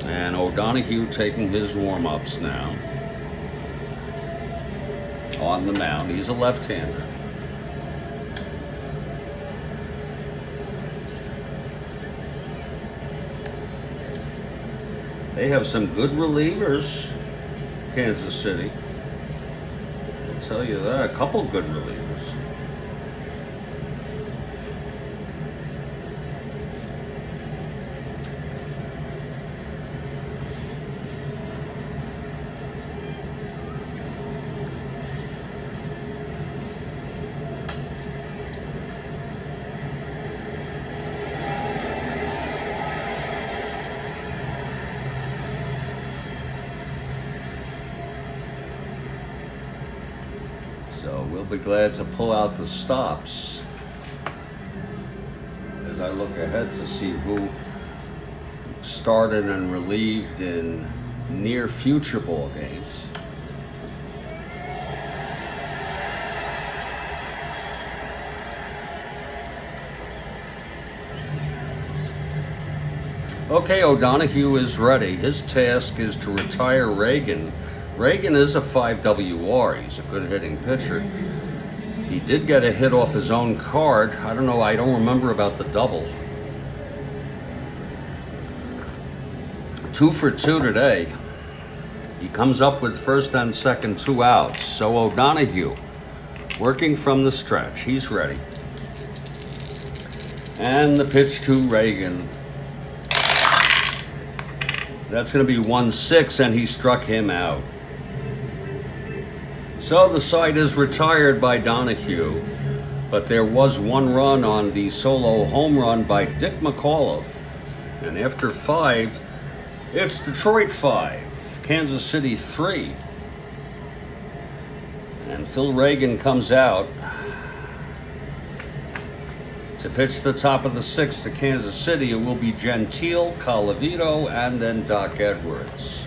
and O'Donohue taking his warm-ups now on the mound. He's a left-hander. They have some good relievers, Kansas City. I'll tell you that, a couple good relievers. So we'll be glad to pull out the stops as I look ahead to see who started and relieved in near future ball games. Okay, O'Donohue is ready. His task is to retire Regan. Regan is a 5 WR. He's a good hitting pitcher. He did get a hit off his own card. I don't know, I don't remember about the double. 2 for 2 today. He comes up with first and second 2 outs. So O'Donohue working from the stretch. He's ready. And the pitch to Regan. That's going to be 1-6, and he struck him out. So the side is retired by Donahue, but there was 1 run on the solo home run by Dick McAuliffe. And after 5, it's Detroit 5, Kansas City 3. And Phil Regan comes out to pitch the top of the 6th to Kansas City. It will be Gentile, Colavito, and then Doc Edwards.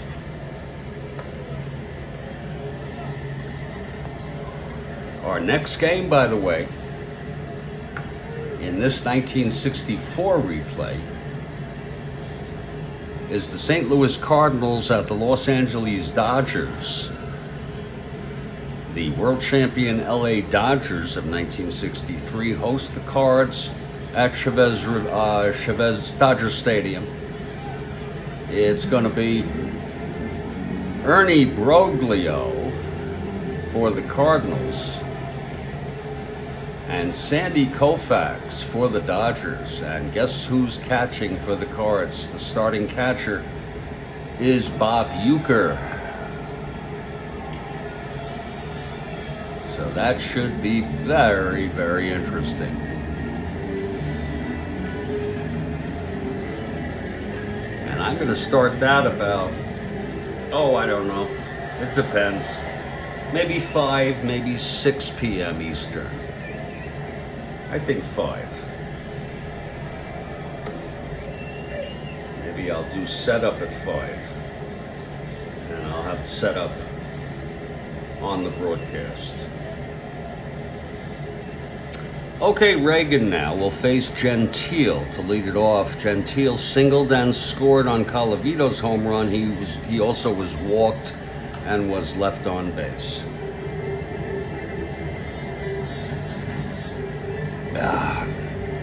Our next game, by the way, in this 1964 replay, is the St. Louis Cardinals at the Los Angeles Dodgers. The world champion LA Dodgers of 1963 host the Cards at Chavez Dodger Stadium. It's going to be Ernie Broglio for the Cardinals. and Sandy Koufax for the Dodgers. And guess who's catching for the Cards? The starting catcher is Bob Uecker. So that should be very, very interesting. And I'm going to start that about, oh, I don't know. It depends. Maybe 5, maybe 6 p.m. Eastern. I think 5. Maybe I'll do setup at 5. And I'll have setup on the broadcast. Okay, Regan now will face Gentile to lead it off. Gentile singled and scored on Colavito's home run. He also was walked and was left on base.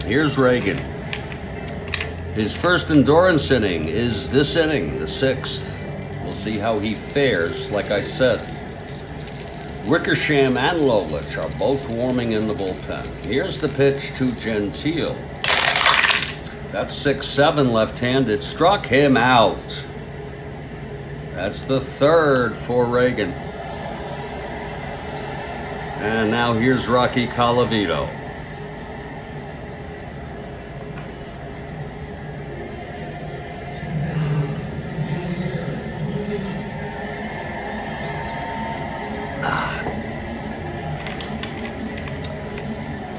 Here's Regan. His first endurance inning is this inning, the 6th. We'll see how he fares. Like I said, Wickersham and Lolich are both warming in the bullpen. Here's the pitch to Gentile. That's 6-7 left-handed. Struck him out. That's the 3rd for Regan. And now here's Rocky Colavito.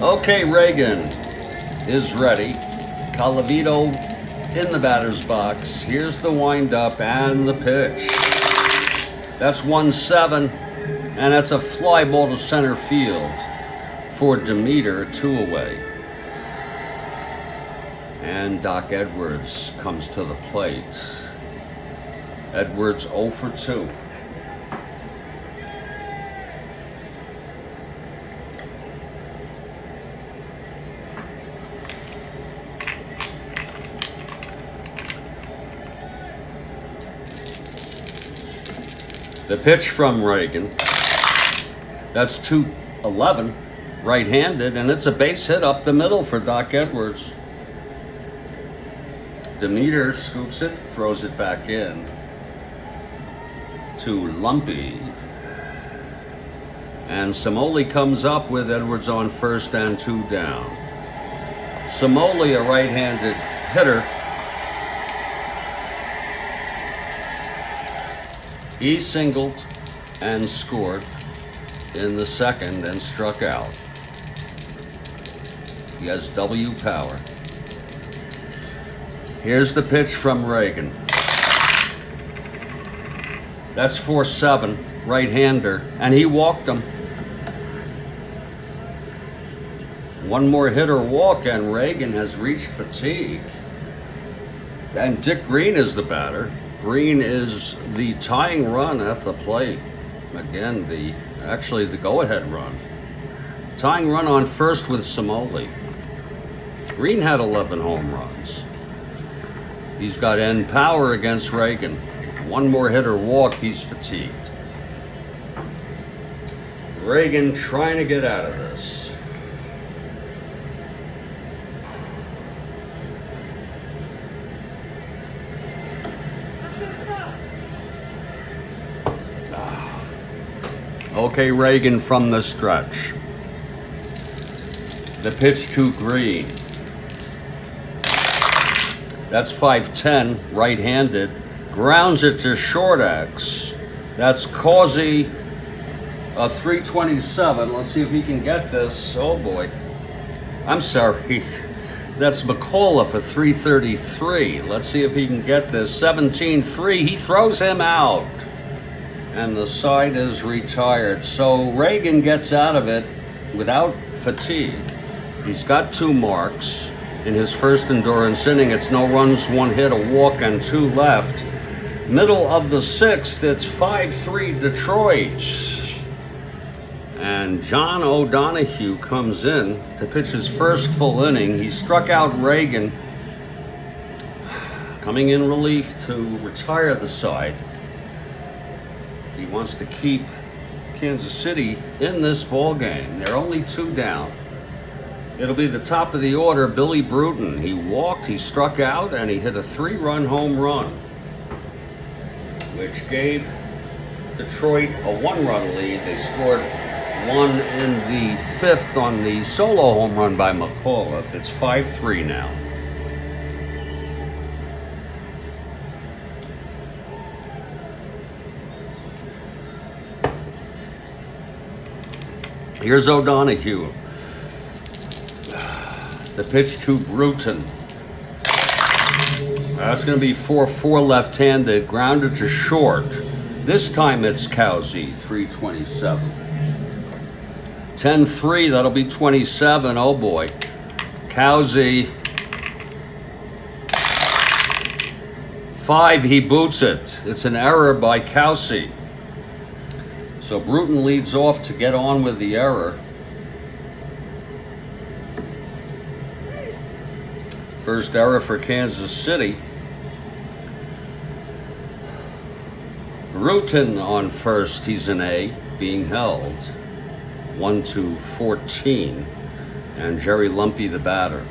Okay, Regan is ready. Colavito in the batter's box. Here's the windup and the pitch. That's 1-7, and that's a fly ball to center field for Demeter, 2 away. And Doc Edwards comes to the plate. Edwards 0 for 2. The pitch from Regan, that's 2-11, right-handed, and it's a base hit up the middle for Doc Edwards. Demeter scoops it, throws it back in to Lumpy. And Samoli comes up with Edwards on first and 2 down. Samoli, a right-handed hitter. He singled and scored in the 2nd and struck out. He has W power. Here's the pitch from Regan. That's 4-7, right-hander, and he walked him. One more hit or walk, and Regan has reached fatigue. And Dick Green is the batter. Green is the tying run at the plate. Again, actually the go-ahead run. Tying run on first with Samoli. Green had 11 home runs. He's got end power against Regan. One more hit or walk, he's fatigued. Regan trying to get out of this. Okay, Regan from the stretch. The pitch to Green. That's 5-10, right-handed. Grounds it to short X. That's Causey, a 327. Let's see if he can get this. Oh boy. I'm sorry. That's McAuliffe, a 333. Let's see if he can get this. 17-3. He throws him out. And the side is retired. So Regan gets out of it without fatigue. He's got 2 marks. In his first endurance inning, it's no runs, 1 hit, a walk, and 2 left. Middle of the 6th, it's 5-3 Detroit. And John O'Donohue comes in to pitch his first full inning. He struck out Regan, coming in relief to retire the side. He wants to keep Kansas City in this ball game. They're only 2 down. It'll be the top of the order, Billy Bruton. He walked, he struck out, and he hit a 3-run home run, which gave Detroit a 1-run lead. They scored one in the 5th on the solo home run by McAuliffe. It's 5-3 now. Here's O'Donohue. The pitch to Bruton. That's going to be 4-4 left-handed, grounded to short. This time it's Cowsey, 327. 10-3, that'll be 27. Oh boy. Cowsey. 5, he boots it. It's an error by Cowsey. So Bruton leads off to get on with the error. First error for Kansas City. Bruton on first, he's an A, being held. 1-14, and Jerry Lumpy the batter.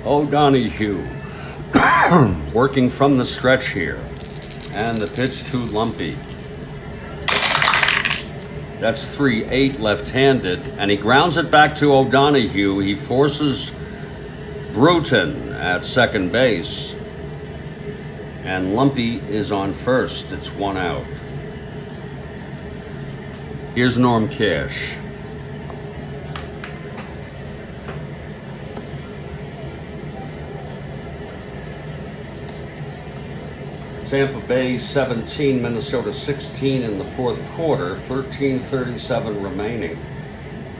O'Donohue working from the stretch here, and the pitch to Lumpy. That's 3-8 left-handed, and he grounds it back to O'Donohue. He forces Bruton at second base, and Lumpy is on first. It's 1 out. Here's Norm Cash. Tampa Bay 17, Minnesota 16 in the 4th quarter, 13:37 remaining.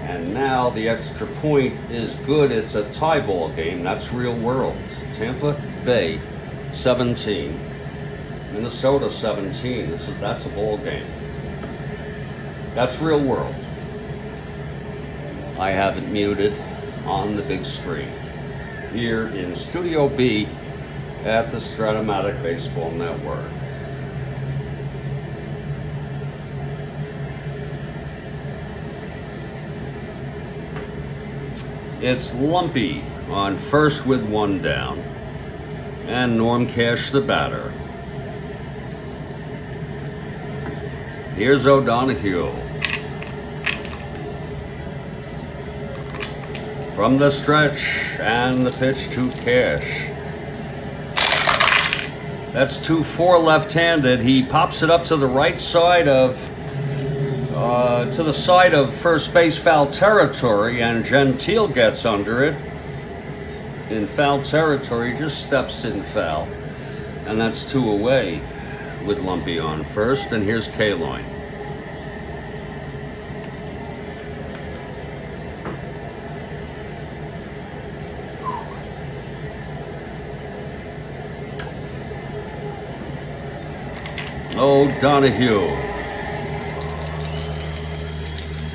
And now the extra point is good. It's a tie ball game. That's real world. Tampa Bay 17, Minnesota 17. That's a ball game. That's real world. I have it muted on the big screen here in Studio B at the Strat-O-Matic Baseball Network. It's Lumpy on first with 1 down, and Norm Cash the batter. Here's O'Donohue. From the stretch, and the pitch to Cash. That's 2-4 left-handed. He pops it up to the right side of, to the side of first base foul territory, and Gentile gets under it in foul territory, just steps in foul. And that's 2 away with Lumpy on first, and here's K-Line. O'Donohue.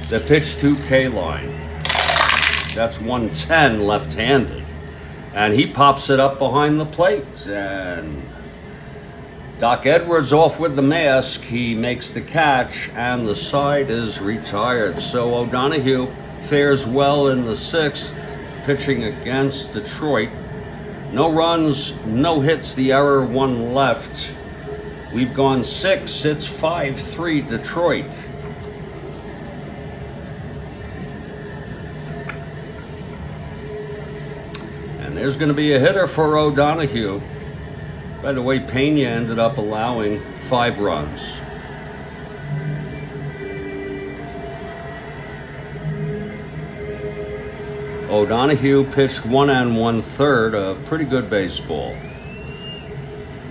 The pitch to K-Line. That's 110 left-handed. And he pops it up behind the plate. And Doc Edwards off with the mask. He makes the catch, and the side is retired. So O'Donohue fares well in the 6th, pitching against Detroit. No runs, no hits, the error, 1 left. We've gone 6, it's 5-3 Detroit. And there's going to be a hitter for O'Donohue. By the way, Peña ended up allowing 5 runs. O'Donohue pitched 1 1/3, a pretty good baseball.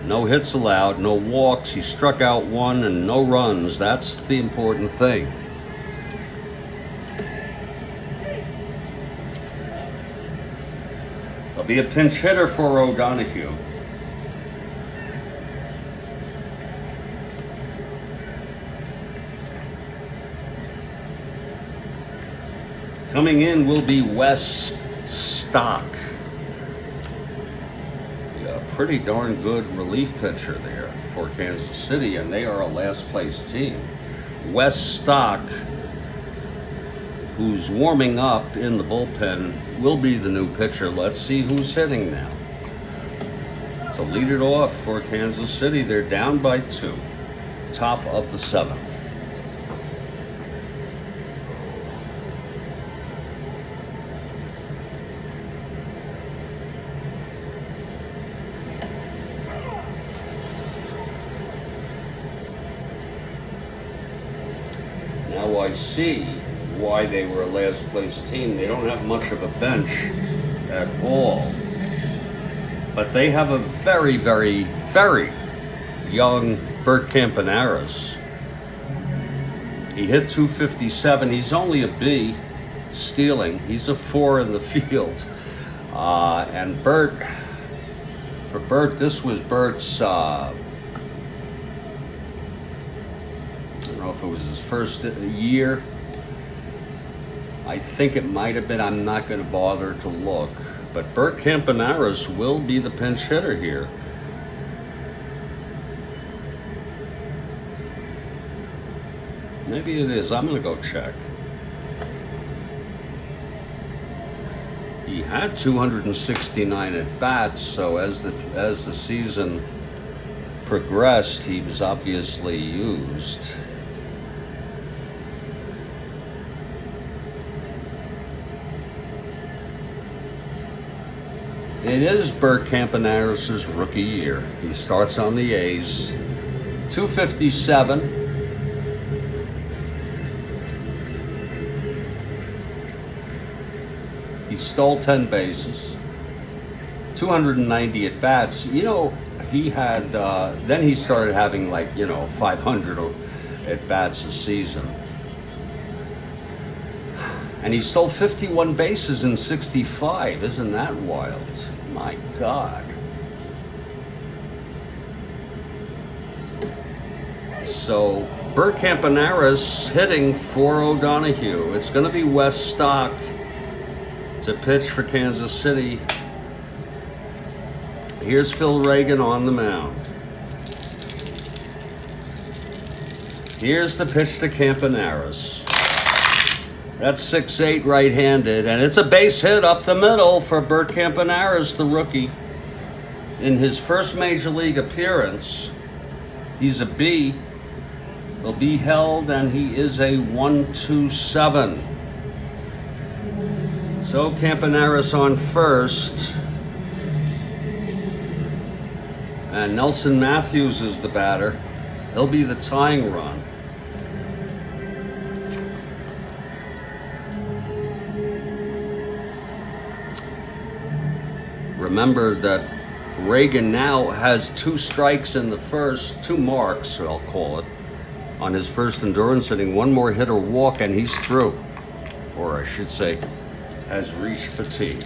No hits allowed, no walks. He struck out 1 and no runs. That's the important thing. There'll be a pinch hitter for O'Donohue. Coming in will be Wes Stock. Yeah, pretty darn good relief pitcher there for Kansas City, and they are a last place team. Wes Stock, who's warming up in the bullpen, will be the new pitcher. Let's see who's hitting now. To lead it off for Kansas City, they're down by 2. Top of the 7th. Now I see why they were a last place team. They don't have much of a bench at all. But they have a very, very, very young Bert Campaneris. He hit 257. He's only a B stealing. He's a 4 in the field. And Bert, for Bert, this was Bert's, I don't know if it was his first year. I think it might have been. I'm not going to bother to look. But Bert Campaneris will be the pinch hitter here. Maybe it is. I'm going to go check. He had 269 at bats, so as the season progressed, he was obviously used. It is Bert Campaneris' rookie year. He starts on the A's. 257. He stole 10 bases. 290 at bats. You know, he had, then he started having 500 at bats a season. And he stole 51 bases in 65. Isn't that wild? My God. So Bert Campaneris hitting for O'Donohue. It's going to be Wes Stock to pitch for Kansas City. Here's Phil Regan on the mound. Here's the pitch to Campaneris. That's 6'8" right-handed, and it's a base hit up the middle for Bert Campaneris, the rookie. In his first major league appearance, he's a B. He'll be held, and he is a 1-2-7. So Campaneris on first, and Nelson Matthews is the batter. He'll be the tying run. Remember that Regan now has 2 strikes in the first, 2 marks, I'll call it, on his first endurance inning. 1 more hit or walk, and he's through. Or I should say, has reached fatigue.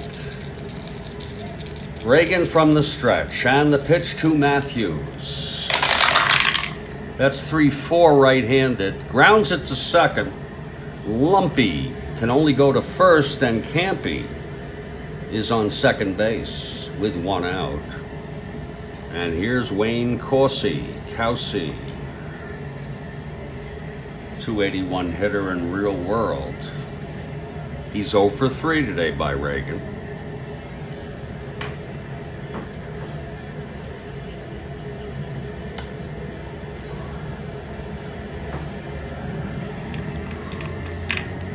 Regan from the stretch, and the pitch to Matthews. That's 3-4 right-handed. Grounds it to second. Lumpy can only go to first, and Campy is on second base with 1 out. And here's Wayne Kowsey, 281 hitter in real world. He's 0 for 3 today by Regan.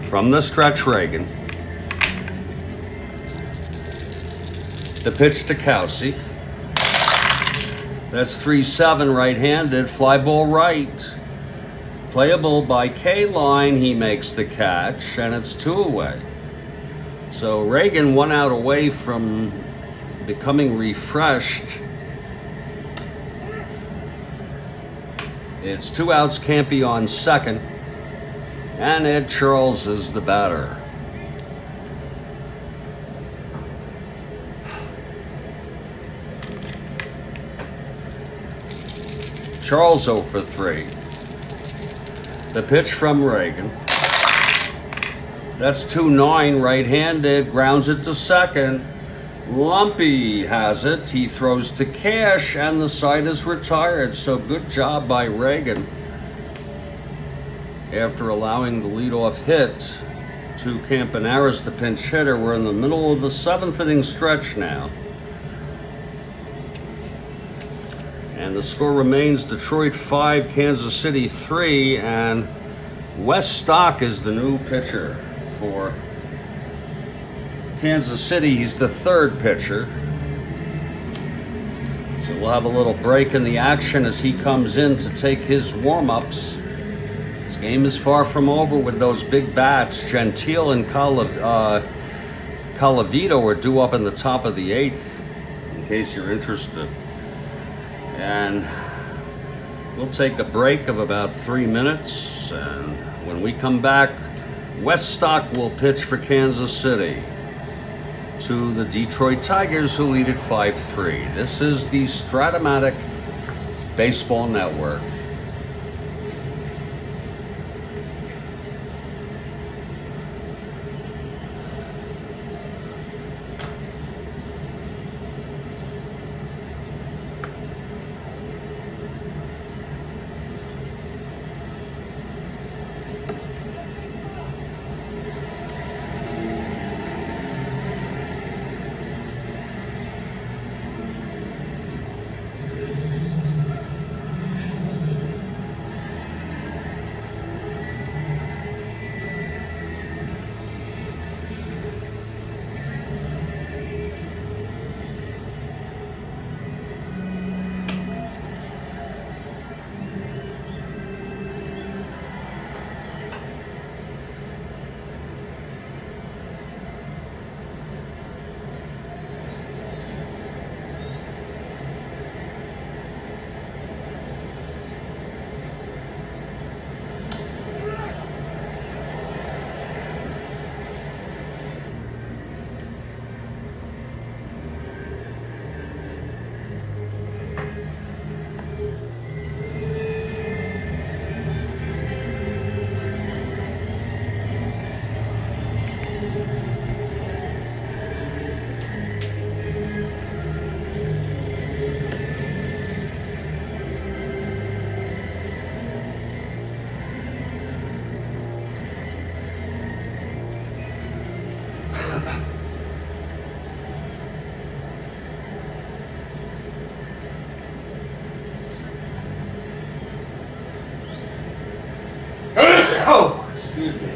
From the stretch, Regan. The pitch to Kowsey. That's 3-7 right-handed. Fly ball right. Playable by K-line. He makes the catch, and it's 2 away. So Regan 1 out away from becoming refreshed. It's 2 outs. Campy on second. And Ed Charles is the batter. Charles 0 for 3. The pitch from Regan. That's 2-9 right-handed, grounds it to second. Lumpy has it, he throws to cash, and the side is retired. So good job by Regan. After allowing the leadoff hit to Campaneris, the pinch hitter, we're in the middle of the 7th inning stretch now. And the score remains Detroit 5, Kansas City 3, and Wes Stock is the new pitcher for Kansas City. He's the 3rd pitcher. So we'll have a little break in the action as he comes in to take his warm-ups. This game is far from over with those big bats. Gentile and Calavito are due up in the top of the 8th, in case you're interested. And we'll take a break of about 3 minutes, and when we come back, Wes Stock will pitch for Kansas City to the Detroit Tigers, who lead at 5-3. This is the Strat-O-Matic Baseball Network. Oh, excuse me.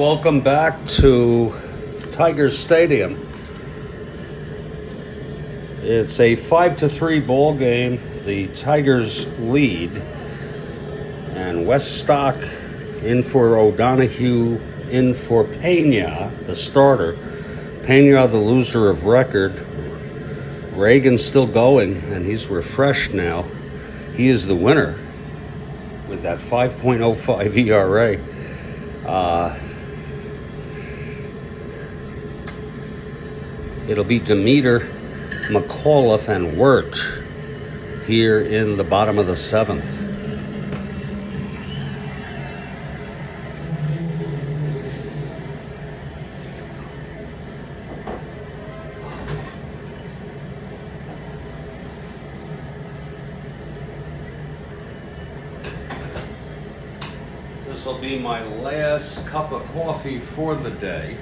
welcome back to Tigers Stadium. It's a 5-3 ball game. The Tigers lead, and West Stock in for O'Donohue, in for Peña, the starter. Peña, the loser of record. Regan's still going, and he's refreshed now. He is the winner with that 5.05 ERA. It'll be Demeter, McAuliffe, and Wirt here in the bottom of the 7th. This will be my last cup of coffee for the day.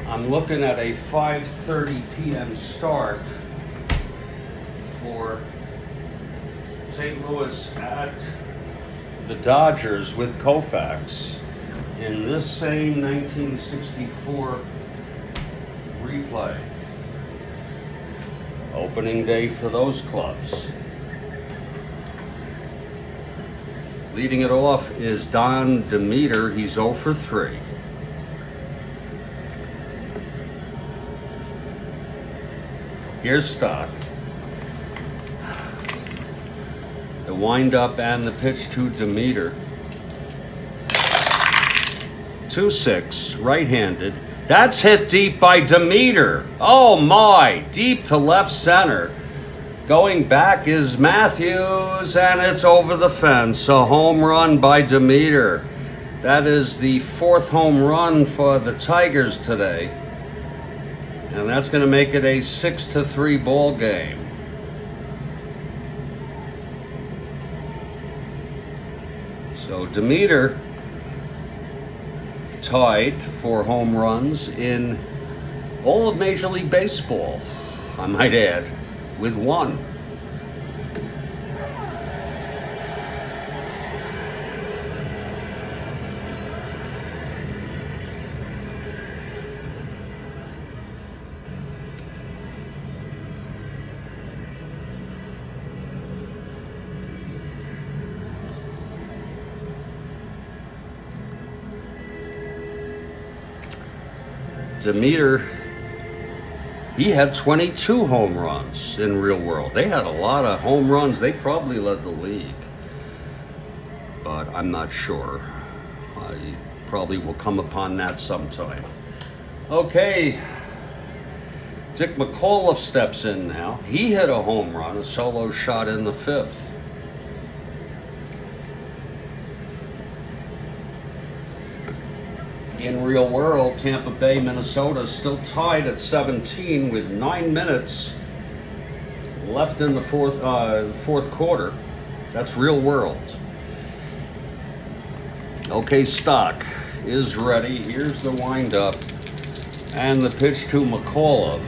I'm looking at a 5:30 p.m. start for St. Louis at the Dodgers with Koufax in this same 1964 replay. Opening day for those clubs. Leading it off is Don Demeter. He's 0 for 3. Here's Stock. The windup and the pitch to Demeter. 2-6, right-handed. That's hit deep by Demeter. Oh my, deep to left center. Going back is Matthews, and it's over the fence. A home run by Demeter. That is the 4th home run for the Tigers today. And that's going to make it a 6-3 ball game. So Demeter tied for home runs in all of Major League Baseball, I might add, with 1. Demeter, he had 22 home runs in real world. They had a lot of home runs. They probably led the league, but I'm not sure. I probably will come upon that sometime. Okay, Dick McAuliffe steps in now. He hit a home run, a solo shot in the 5th. In real world, Tampa Bay, Minnesota still tied at 17 with 9 minutes left in the fourth quarter. That's real world. Okay, Stock is ready. Here's the windup and the pitch to McAuliffe.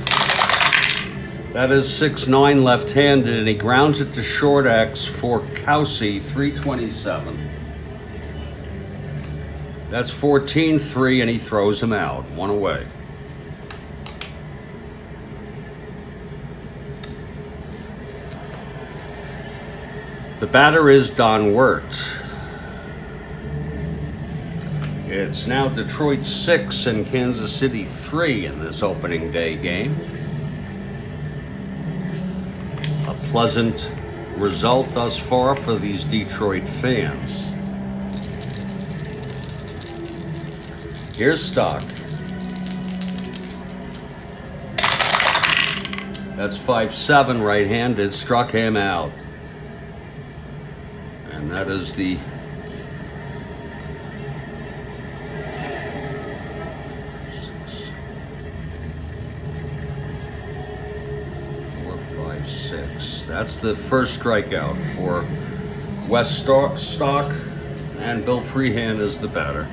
That is 6'9", left-handed, and he grounds it to short X for Kelsey, 327. That's 14-3, and he throws him out. 1 away. The batter is Don Wirt. It's now Detroit 6 and Kansas City 3 in this opening day game. A pleasant result thus far for these Detroit fans. Here's Stock. That's 5'7", right-handed, struck him out. And that is the That's the first strikeout for West Stock, and Bill Freehand is the batter.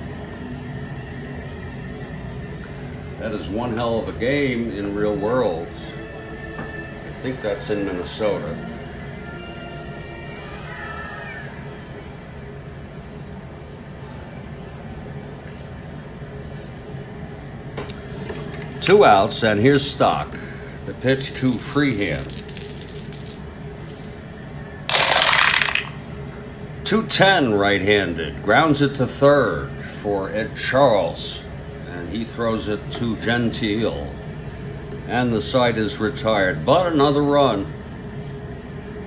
That is one hell of a game in real world. I think that's in Minnesota. 2 outs, and here's Stock. The pitch to Freehand. 210 right-handed. Grounds it to third for Ed Charles. And he throws it to Gentile. And the side is retired. But another run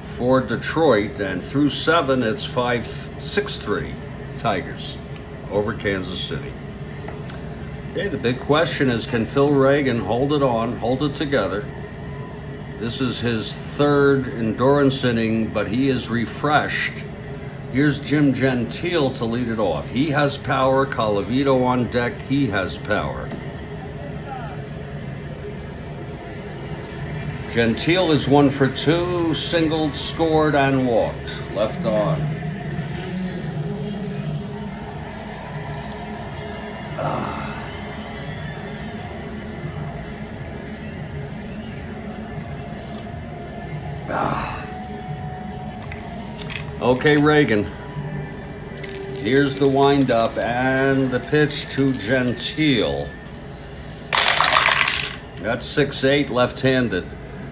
for Detroit. And through 7, it's 6-3 Tigers over Kansas City. Okay, the big question is, can Phil Regan hold it on, hold it together? This is his 3rd endurance inning, but he is refreshed. Here's Jim Gentile to lead it off. He has power. Colavito on deck. He has power. Gentile is 1 for 2, singled, scored, and walked. Left on. Okay, Reagan. Here's the windup and the pitch to Gentile. That's 6-8 left-handed.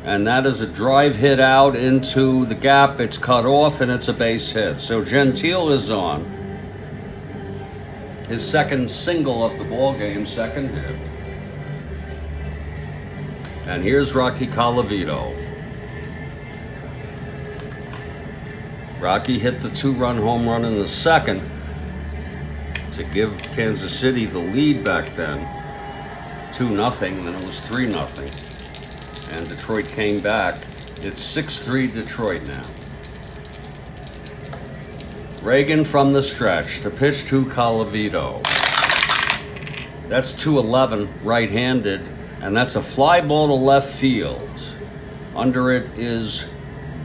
And that is a drive hit out into the gap. It's cut off and it's a base hit. So Gentile is on. His 2nd single of the ball game, 2nd hit. And here's Rocky Colavito. Rocky hit the 2-run home run in the 2nd to give Kansas City the lead back then. 2-0, then it was 3-0. And Detroit came back. It's 6-3 Detroit now. Reagan from the stretch. The pitch to Colavito. That's 211 right-handed, and that's a fly ball to left field. Under it is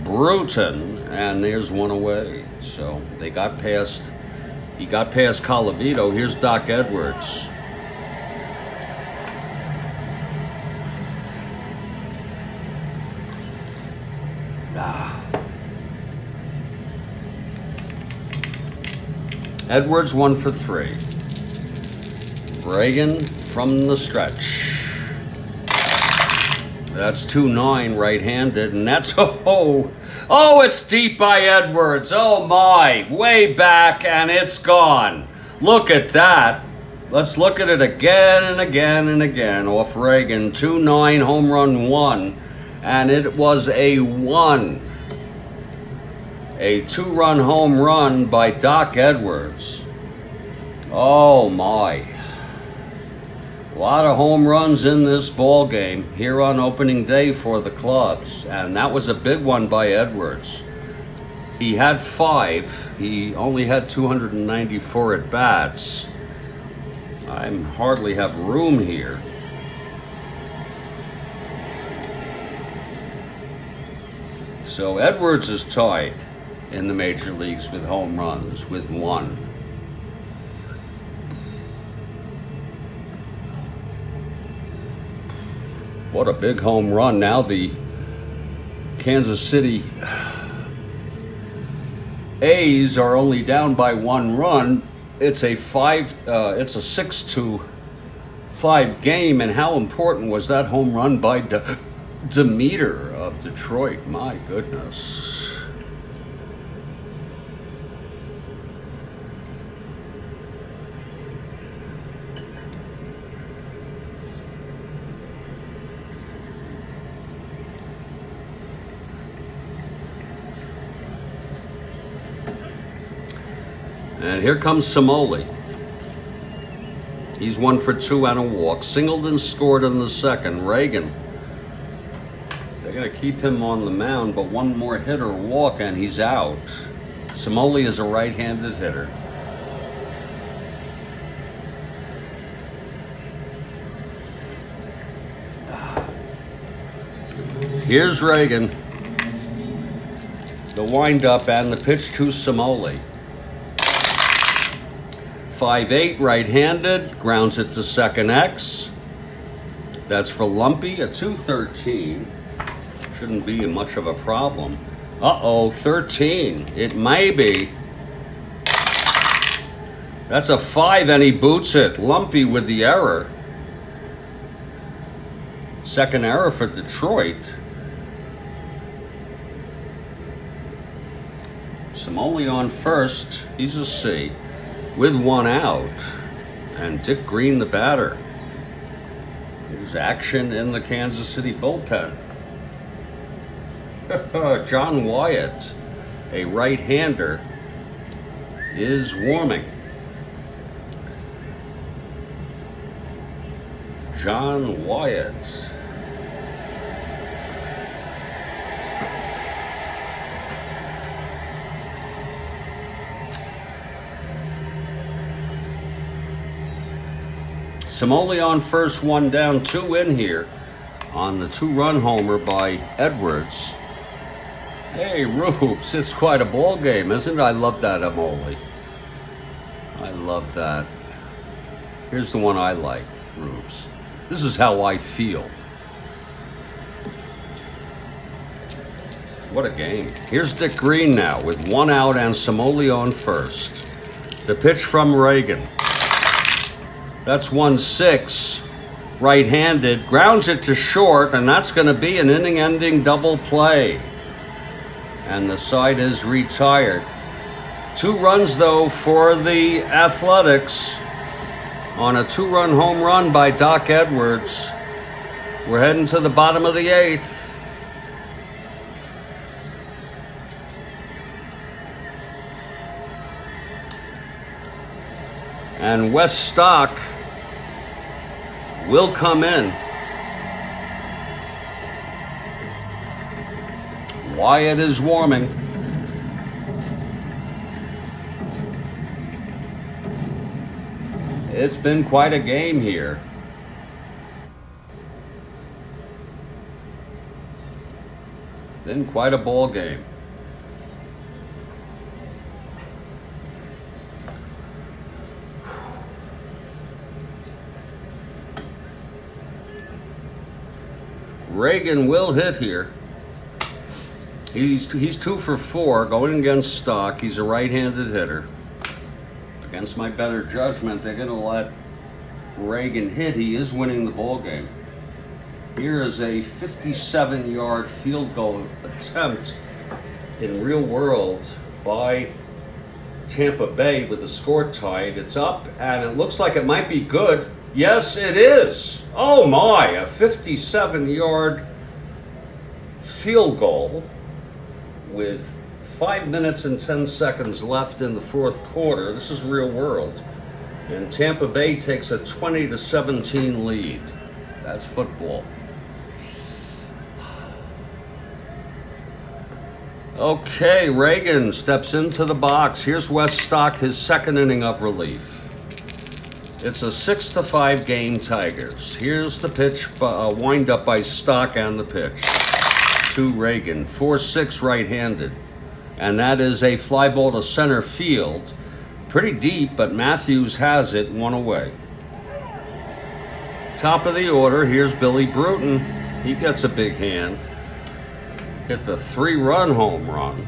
Bruton, and there's one away. So they got past, he got past Colavito. Here's Doc Edwards. Edwards 1 for 3. Reagan from the stretch. That's 2-9 right-handed, and that's, oh, it's deep by Edwards. Oh my, way back, and it's gone. Look at that. Let's look at it again and again and again. Off Reagan, 2-9 home run 1, and it was a 1. A 2-run home run by Doc Edwards. Oh my. A lot of home runs in this ball game here on opening day for the Clubs, and that was a big one by Edwards. He had 5. He only had 294 at bats. I hardly have room here. So Edwards is tied in the major leagues with home runs with 1. What a big home run. Now the Kansas City A's are only down by 1 run. It's a 6-5 game, and how important was that home run by Demeter of Detroit? My goodness. And here comes Samoli. He's 1 for 2 and a walk. Singled and scored in the 2nd. Reagan. They're going to keep him on the mound, but 1 more hit or walk and he's out. Samoli is a right-handed hitter. Here's Reagan. The windup and the pitch to Samoli. 5-8 right-handed, grounds it to 2nd X. That's for Lumpy, a 213. Shouldn't be much of a problem. Uh-oh, 13. It may be. That's a 5 and he boots it. Lumpy with the error. Second error for Detroit. Simoli on first. He's a C with one out. And Dick Green, the batter. There's action in the Kansas City bullpen. John Wyatt, a right-hander, is warming. John Wyatt. Simoli on first, one down, two in here on the two-run homer by Edwards. Hey, Rubes, it's quite a ball game, isn't it? I love that Amoli. I love that. Here's the one I like, Rubes. This is how I feel. What a game. Here's Dick Green now with one out and Simoli on first. The pitch from Regan. That's 1-6, right-handed, grounds it to short, and that's going to be an inning-ending double play. And the side is retired. 2 runs, though, for the Athletics on a 2-run home run by Doc Edwards. We're heading to the bottom of the 8th. And Wes Stock will come in. Wyatt is warming. It's been quite a game here. Been quite a ball game. Regan will hit here. He's 2 for 4 going against Stock. He's a right-handed hitter. Against my better judgment, they're going to let Regan hit. He is winning the ball game. Here is a 57-yard field goal attempt in Real World by Tampa Bay with the score tied. It's up, and it looks like it might be good. Yes, it is. Oh my, a 57-yard field goal with 5 minutes and 10 seconds left in the 4th quarter. This is Real World. And Tampa Bay takes a 20-17 lead. That's football. Okay, Regan steps into the box. Here's Wes Stock, his second inning of relief. It's a 6-5 game, Tigers. Here's the pitch, wind up by Stock and the pitch to Regan. 4-6 right-handed. And that is a fly ball to center field. Pretty deep, but Matthews has it, one away. Top of the order, here's Billy Bruton. He gets a big hand. Hit the 3-run home run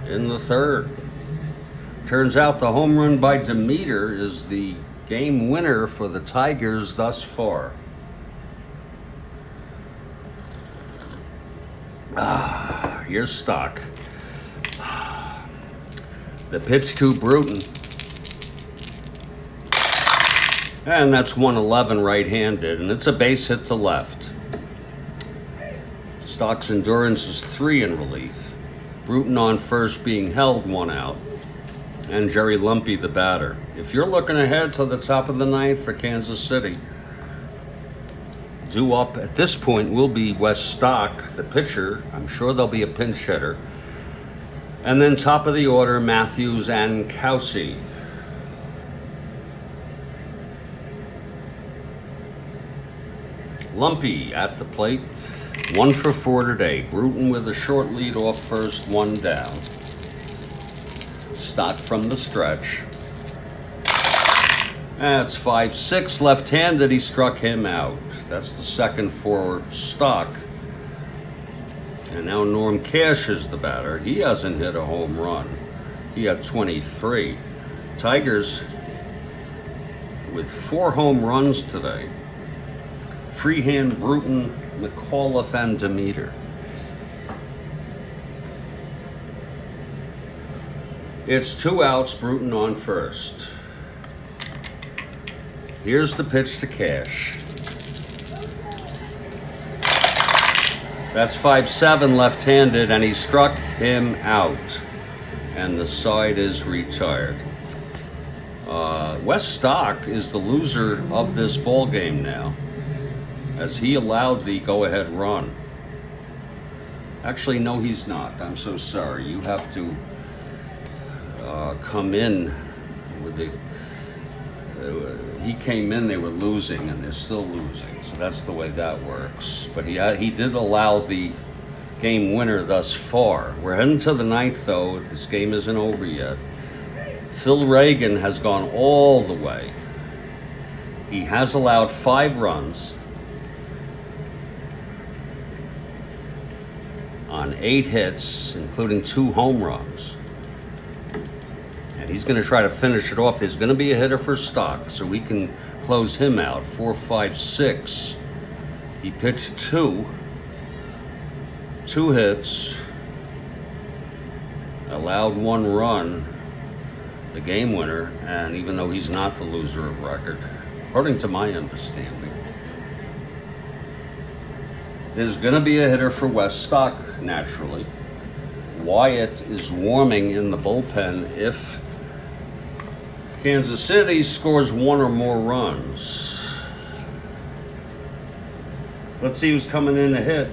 in the 3rd. Turns out the home run by Demeter is the game winner for the Tigers thus far. Here's Stock. The pitch to Bruton. And that's 111 right-handed, and it's a base hit to left. Stock's endurance is 3 in relief. Bruton on first being held, 1 out. And Jerry Lumpy, the batter. If you're looking ahead to the top of the 9th for Kansas City, due up at this point will be Wes Stock, the pitcher. I'm sure there'll be a pinch hitter. And then top of the order, Matthews and Kelsey. Lumpy at the plate. 1 for 4 today. Bruton with a short lead off first, 1 down. Stock from the stretch. That's 5-6 left-handed. He struck him out. That's the second for Stock. And now Norm Cash is the batter. He hasn't hit a home run. He had 23. Tigers with 4 home runs today. Freehand, Bruton, McAuliffe, and Demeter. It's 2 outs, Bruton on first. Here's the pitch to Cash. That's 5-7 left-handed, and he struck him out. And the side is retired. Wes Stock is the loser of this ball game now, as he allowed the go-ahead run. Actually, no, he's not. I'm so sorry. You have to come in with the... he came in, they were losing, and they're still losing. So that's the way that works. But he did allow the game winner thus far. We're heading to the 9th, though. This game isn't over yet. Phil Regan has gone all the way. He has allowed 5 runs on 8 hits, including 2 home runs. And he's going to try to finish it off. There's going to be a hitter for Stock, so we can close him out. 4, 5, 6. He pitched 2 hits, allowed 1 run, the game winner, and even though he's not the loser of record, according to my understanding, there's going to be a hitter for Wes Stock, naturally. Wyatt is warming in the bullpen if Kansas City scores 1 or more runs. Let's see who's coming in to hit.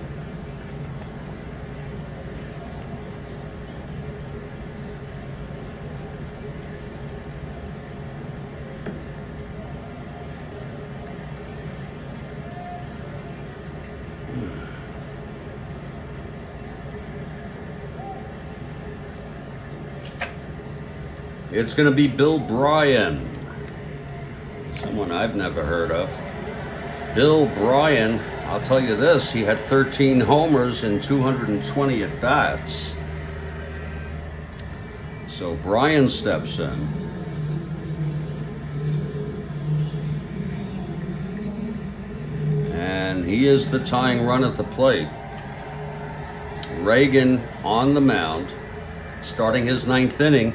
It's going to be Bill Bryan, someone I've never heard of. Bill Bryan, I'll tell you this, he had 13 homers and 220 at-bats. So Bryan steps in. And he is the tying run at the plate. Regan on the mound, starting his 9th inning.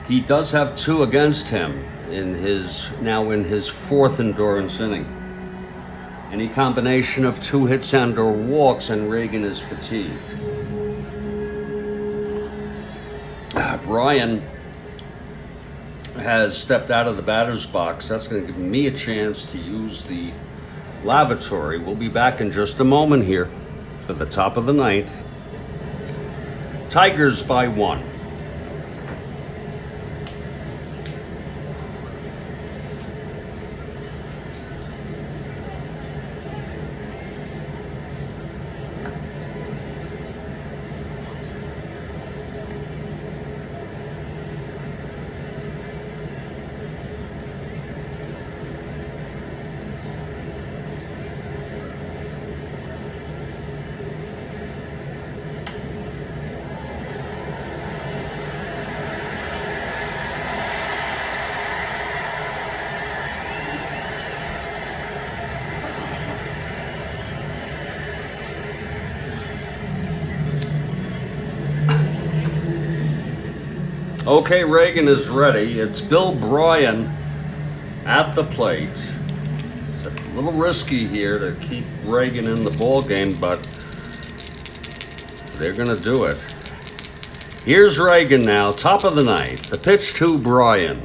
He does have 2 against him in his 4th endurance inning. Any combination of 2 hits and or walks, and Regan is fatigued. Bryan has stepped out of the batter's box. That's going to give me a chance to use the lavatory. We'll be back in just a moment here for the top of the 9th. Tigers by 1. Okay, Regan is ready. It's Bill Bryan at the plate. It's a little risky here to keep Regan in the ball game, but they're going to do it. Here's Regan now, top of the 9th. The pitch to Bryan.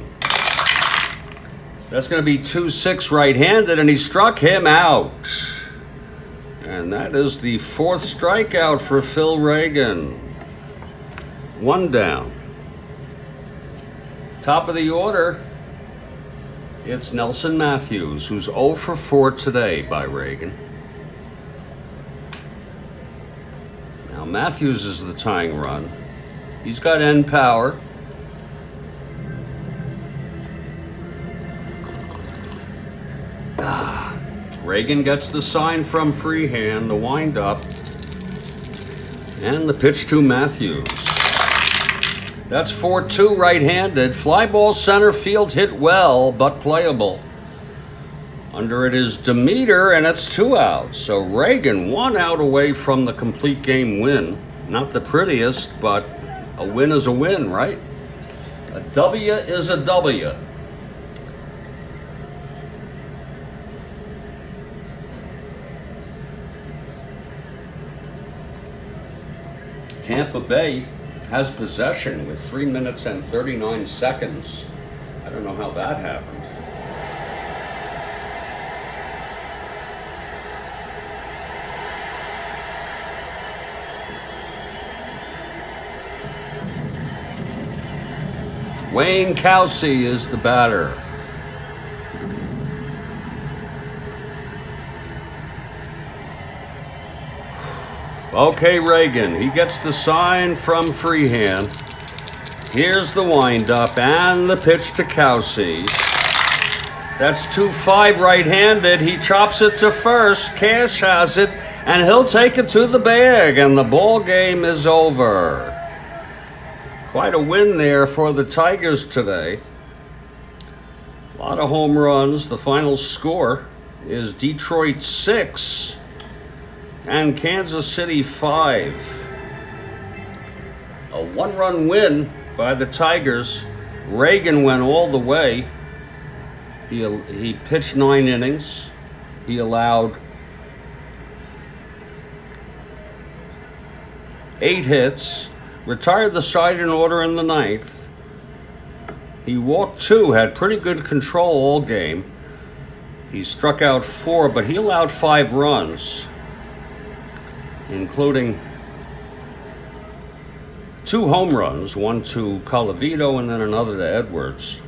That's going to be 2-6 right-handed, and he struck him out. And that is the 4th strikeout for Phil Regan. 1 down. Top of the order, it's Nelson Matthews, who's 0 for 4 today by Regan. Now Matthews is the tying run. He's got end power. Regan gets the sign from Freehand, the windup, and the pitch to Matthews. That's 4-2 right-handed. Fly ball center field, hit well, but playable. Under it is Demeter, and it's 2 outs. So Regan 1 out away from the complete game win. Not the prettiest, but a win is a win, right? A W is a W. Tampa Bay has possession with 3 minutes and 39 seconds. I don't know how that happened. Wayne Kelsey is the batter. Okay, Regan, he gets the sign from Freehand. Here's the windup and the pitch to Kelsey. That's 2-5 right-handed. He chops it to first. Cash has it, and he'll take it to the bag, and the ball game is over. Quite a win there for the Tigers today. A lot of home runs. The final score is Detroit 6 and Kansas City 5. A 1-run win by the Tigers. Regan went all the way. He pitched 9 innings. He allowed 8 hits. Retired the side in order in the 9th. He walked 2, had pretty good control all game. He struck out 4, but he allowed 5 runs, including 2 home runs, one to Colavito and then another to Edwards.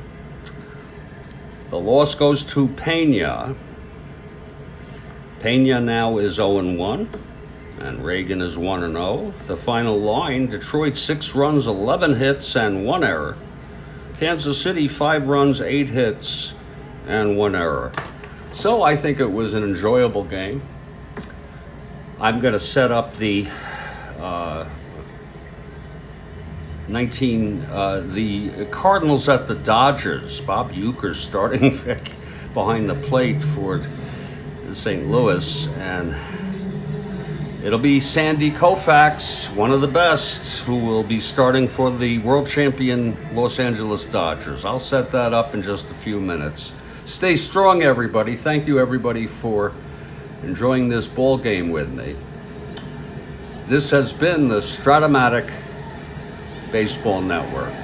The loss goes to Peña. Peña now is 0-1. And Regan is 1-0. The final line, Detroit 6 runs, 11 hits, and 1 error. Kansas City 5 runs, 8 hits, and 1 error. So I think it was an enjoyable game. I'm going to set up the the Cardinals at the Dodgers. Bob Uecker starting behind the plate for St. Louis, and it'll be Sandy Koufax, one of the best, who will be starting for the world champion Los Angeles Dodgers. I'll set that up in just a few minutes. Stay strong, everybody. Thank you, everybody, for enjoying this ball game with me. This has been the Strat-O-Matic Baseball Network.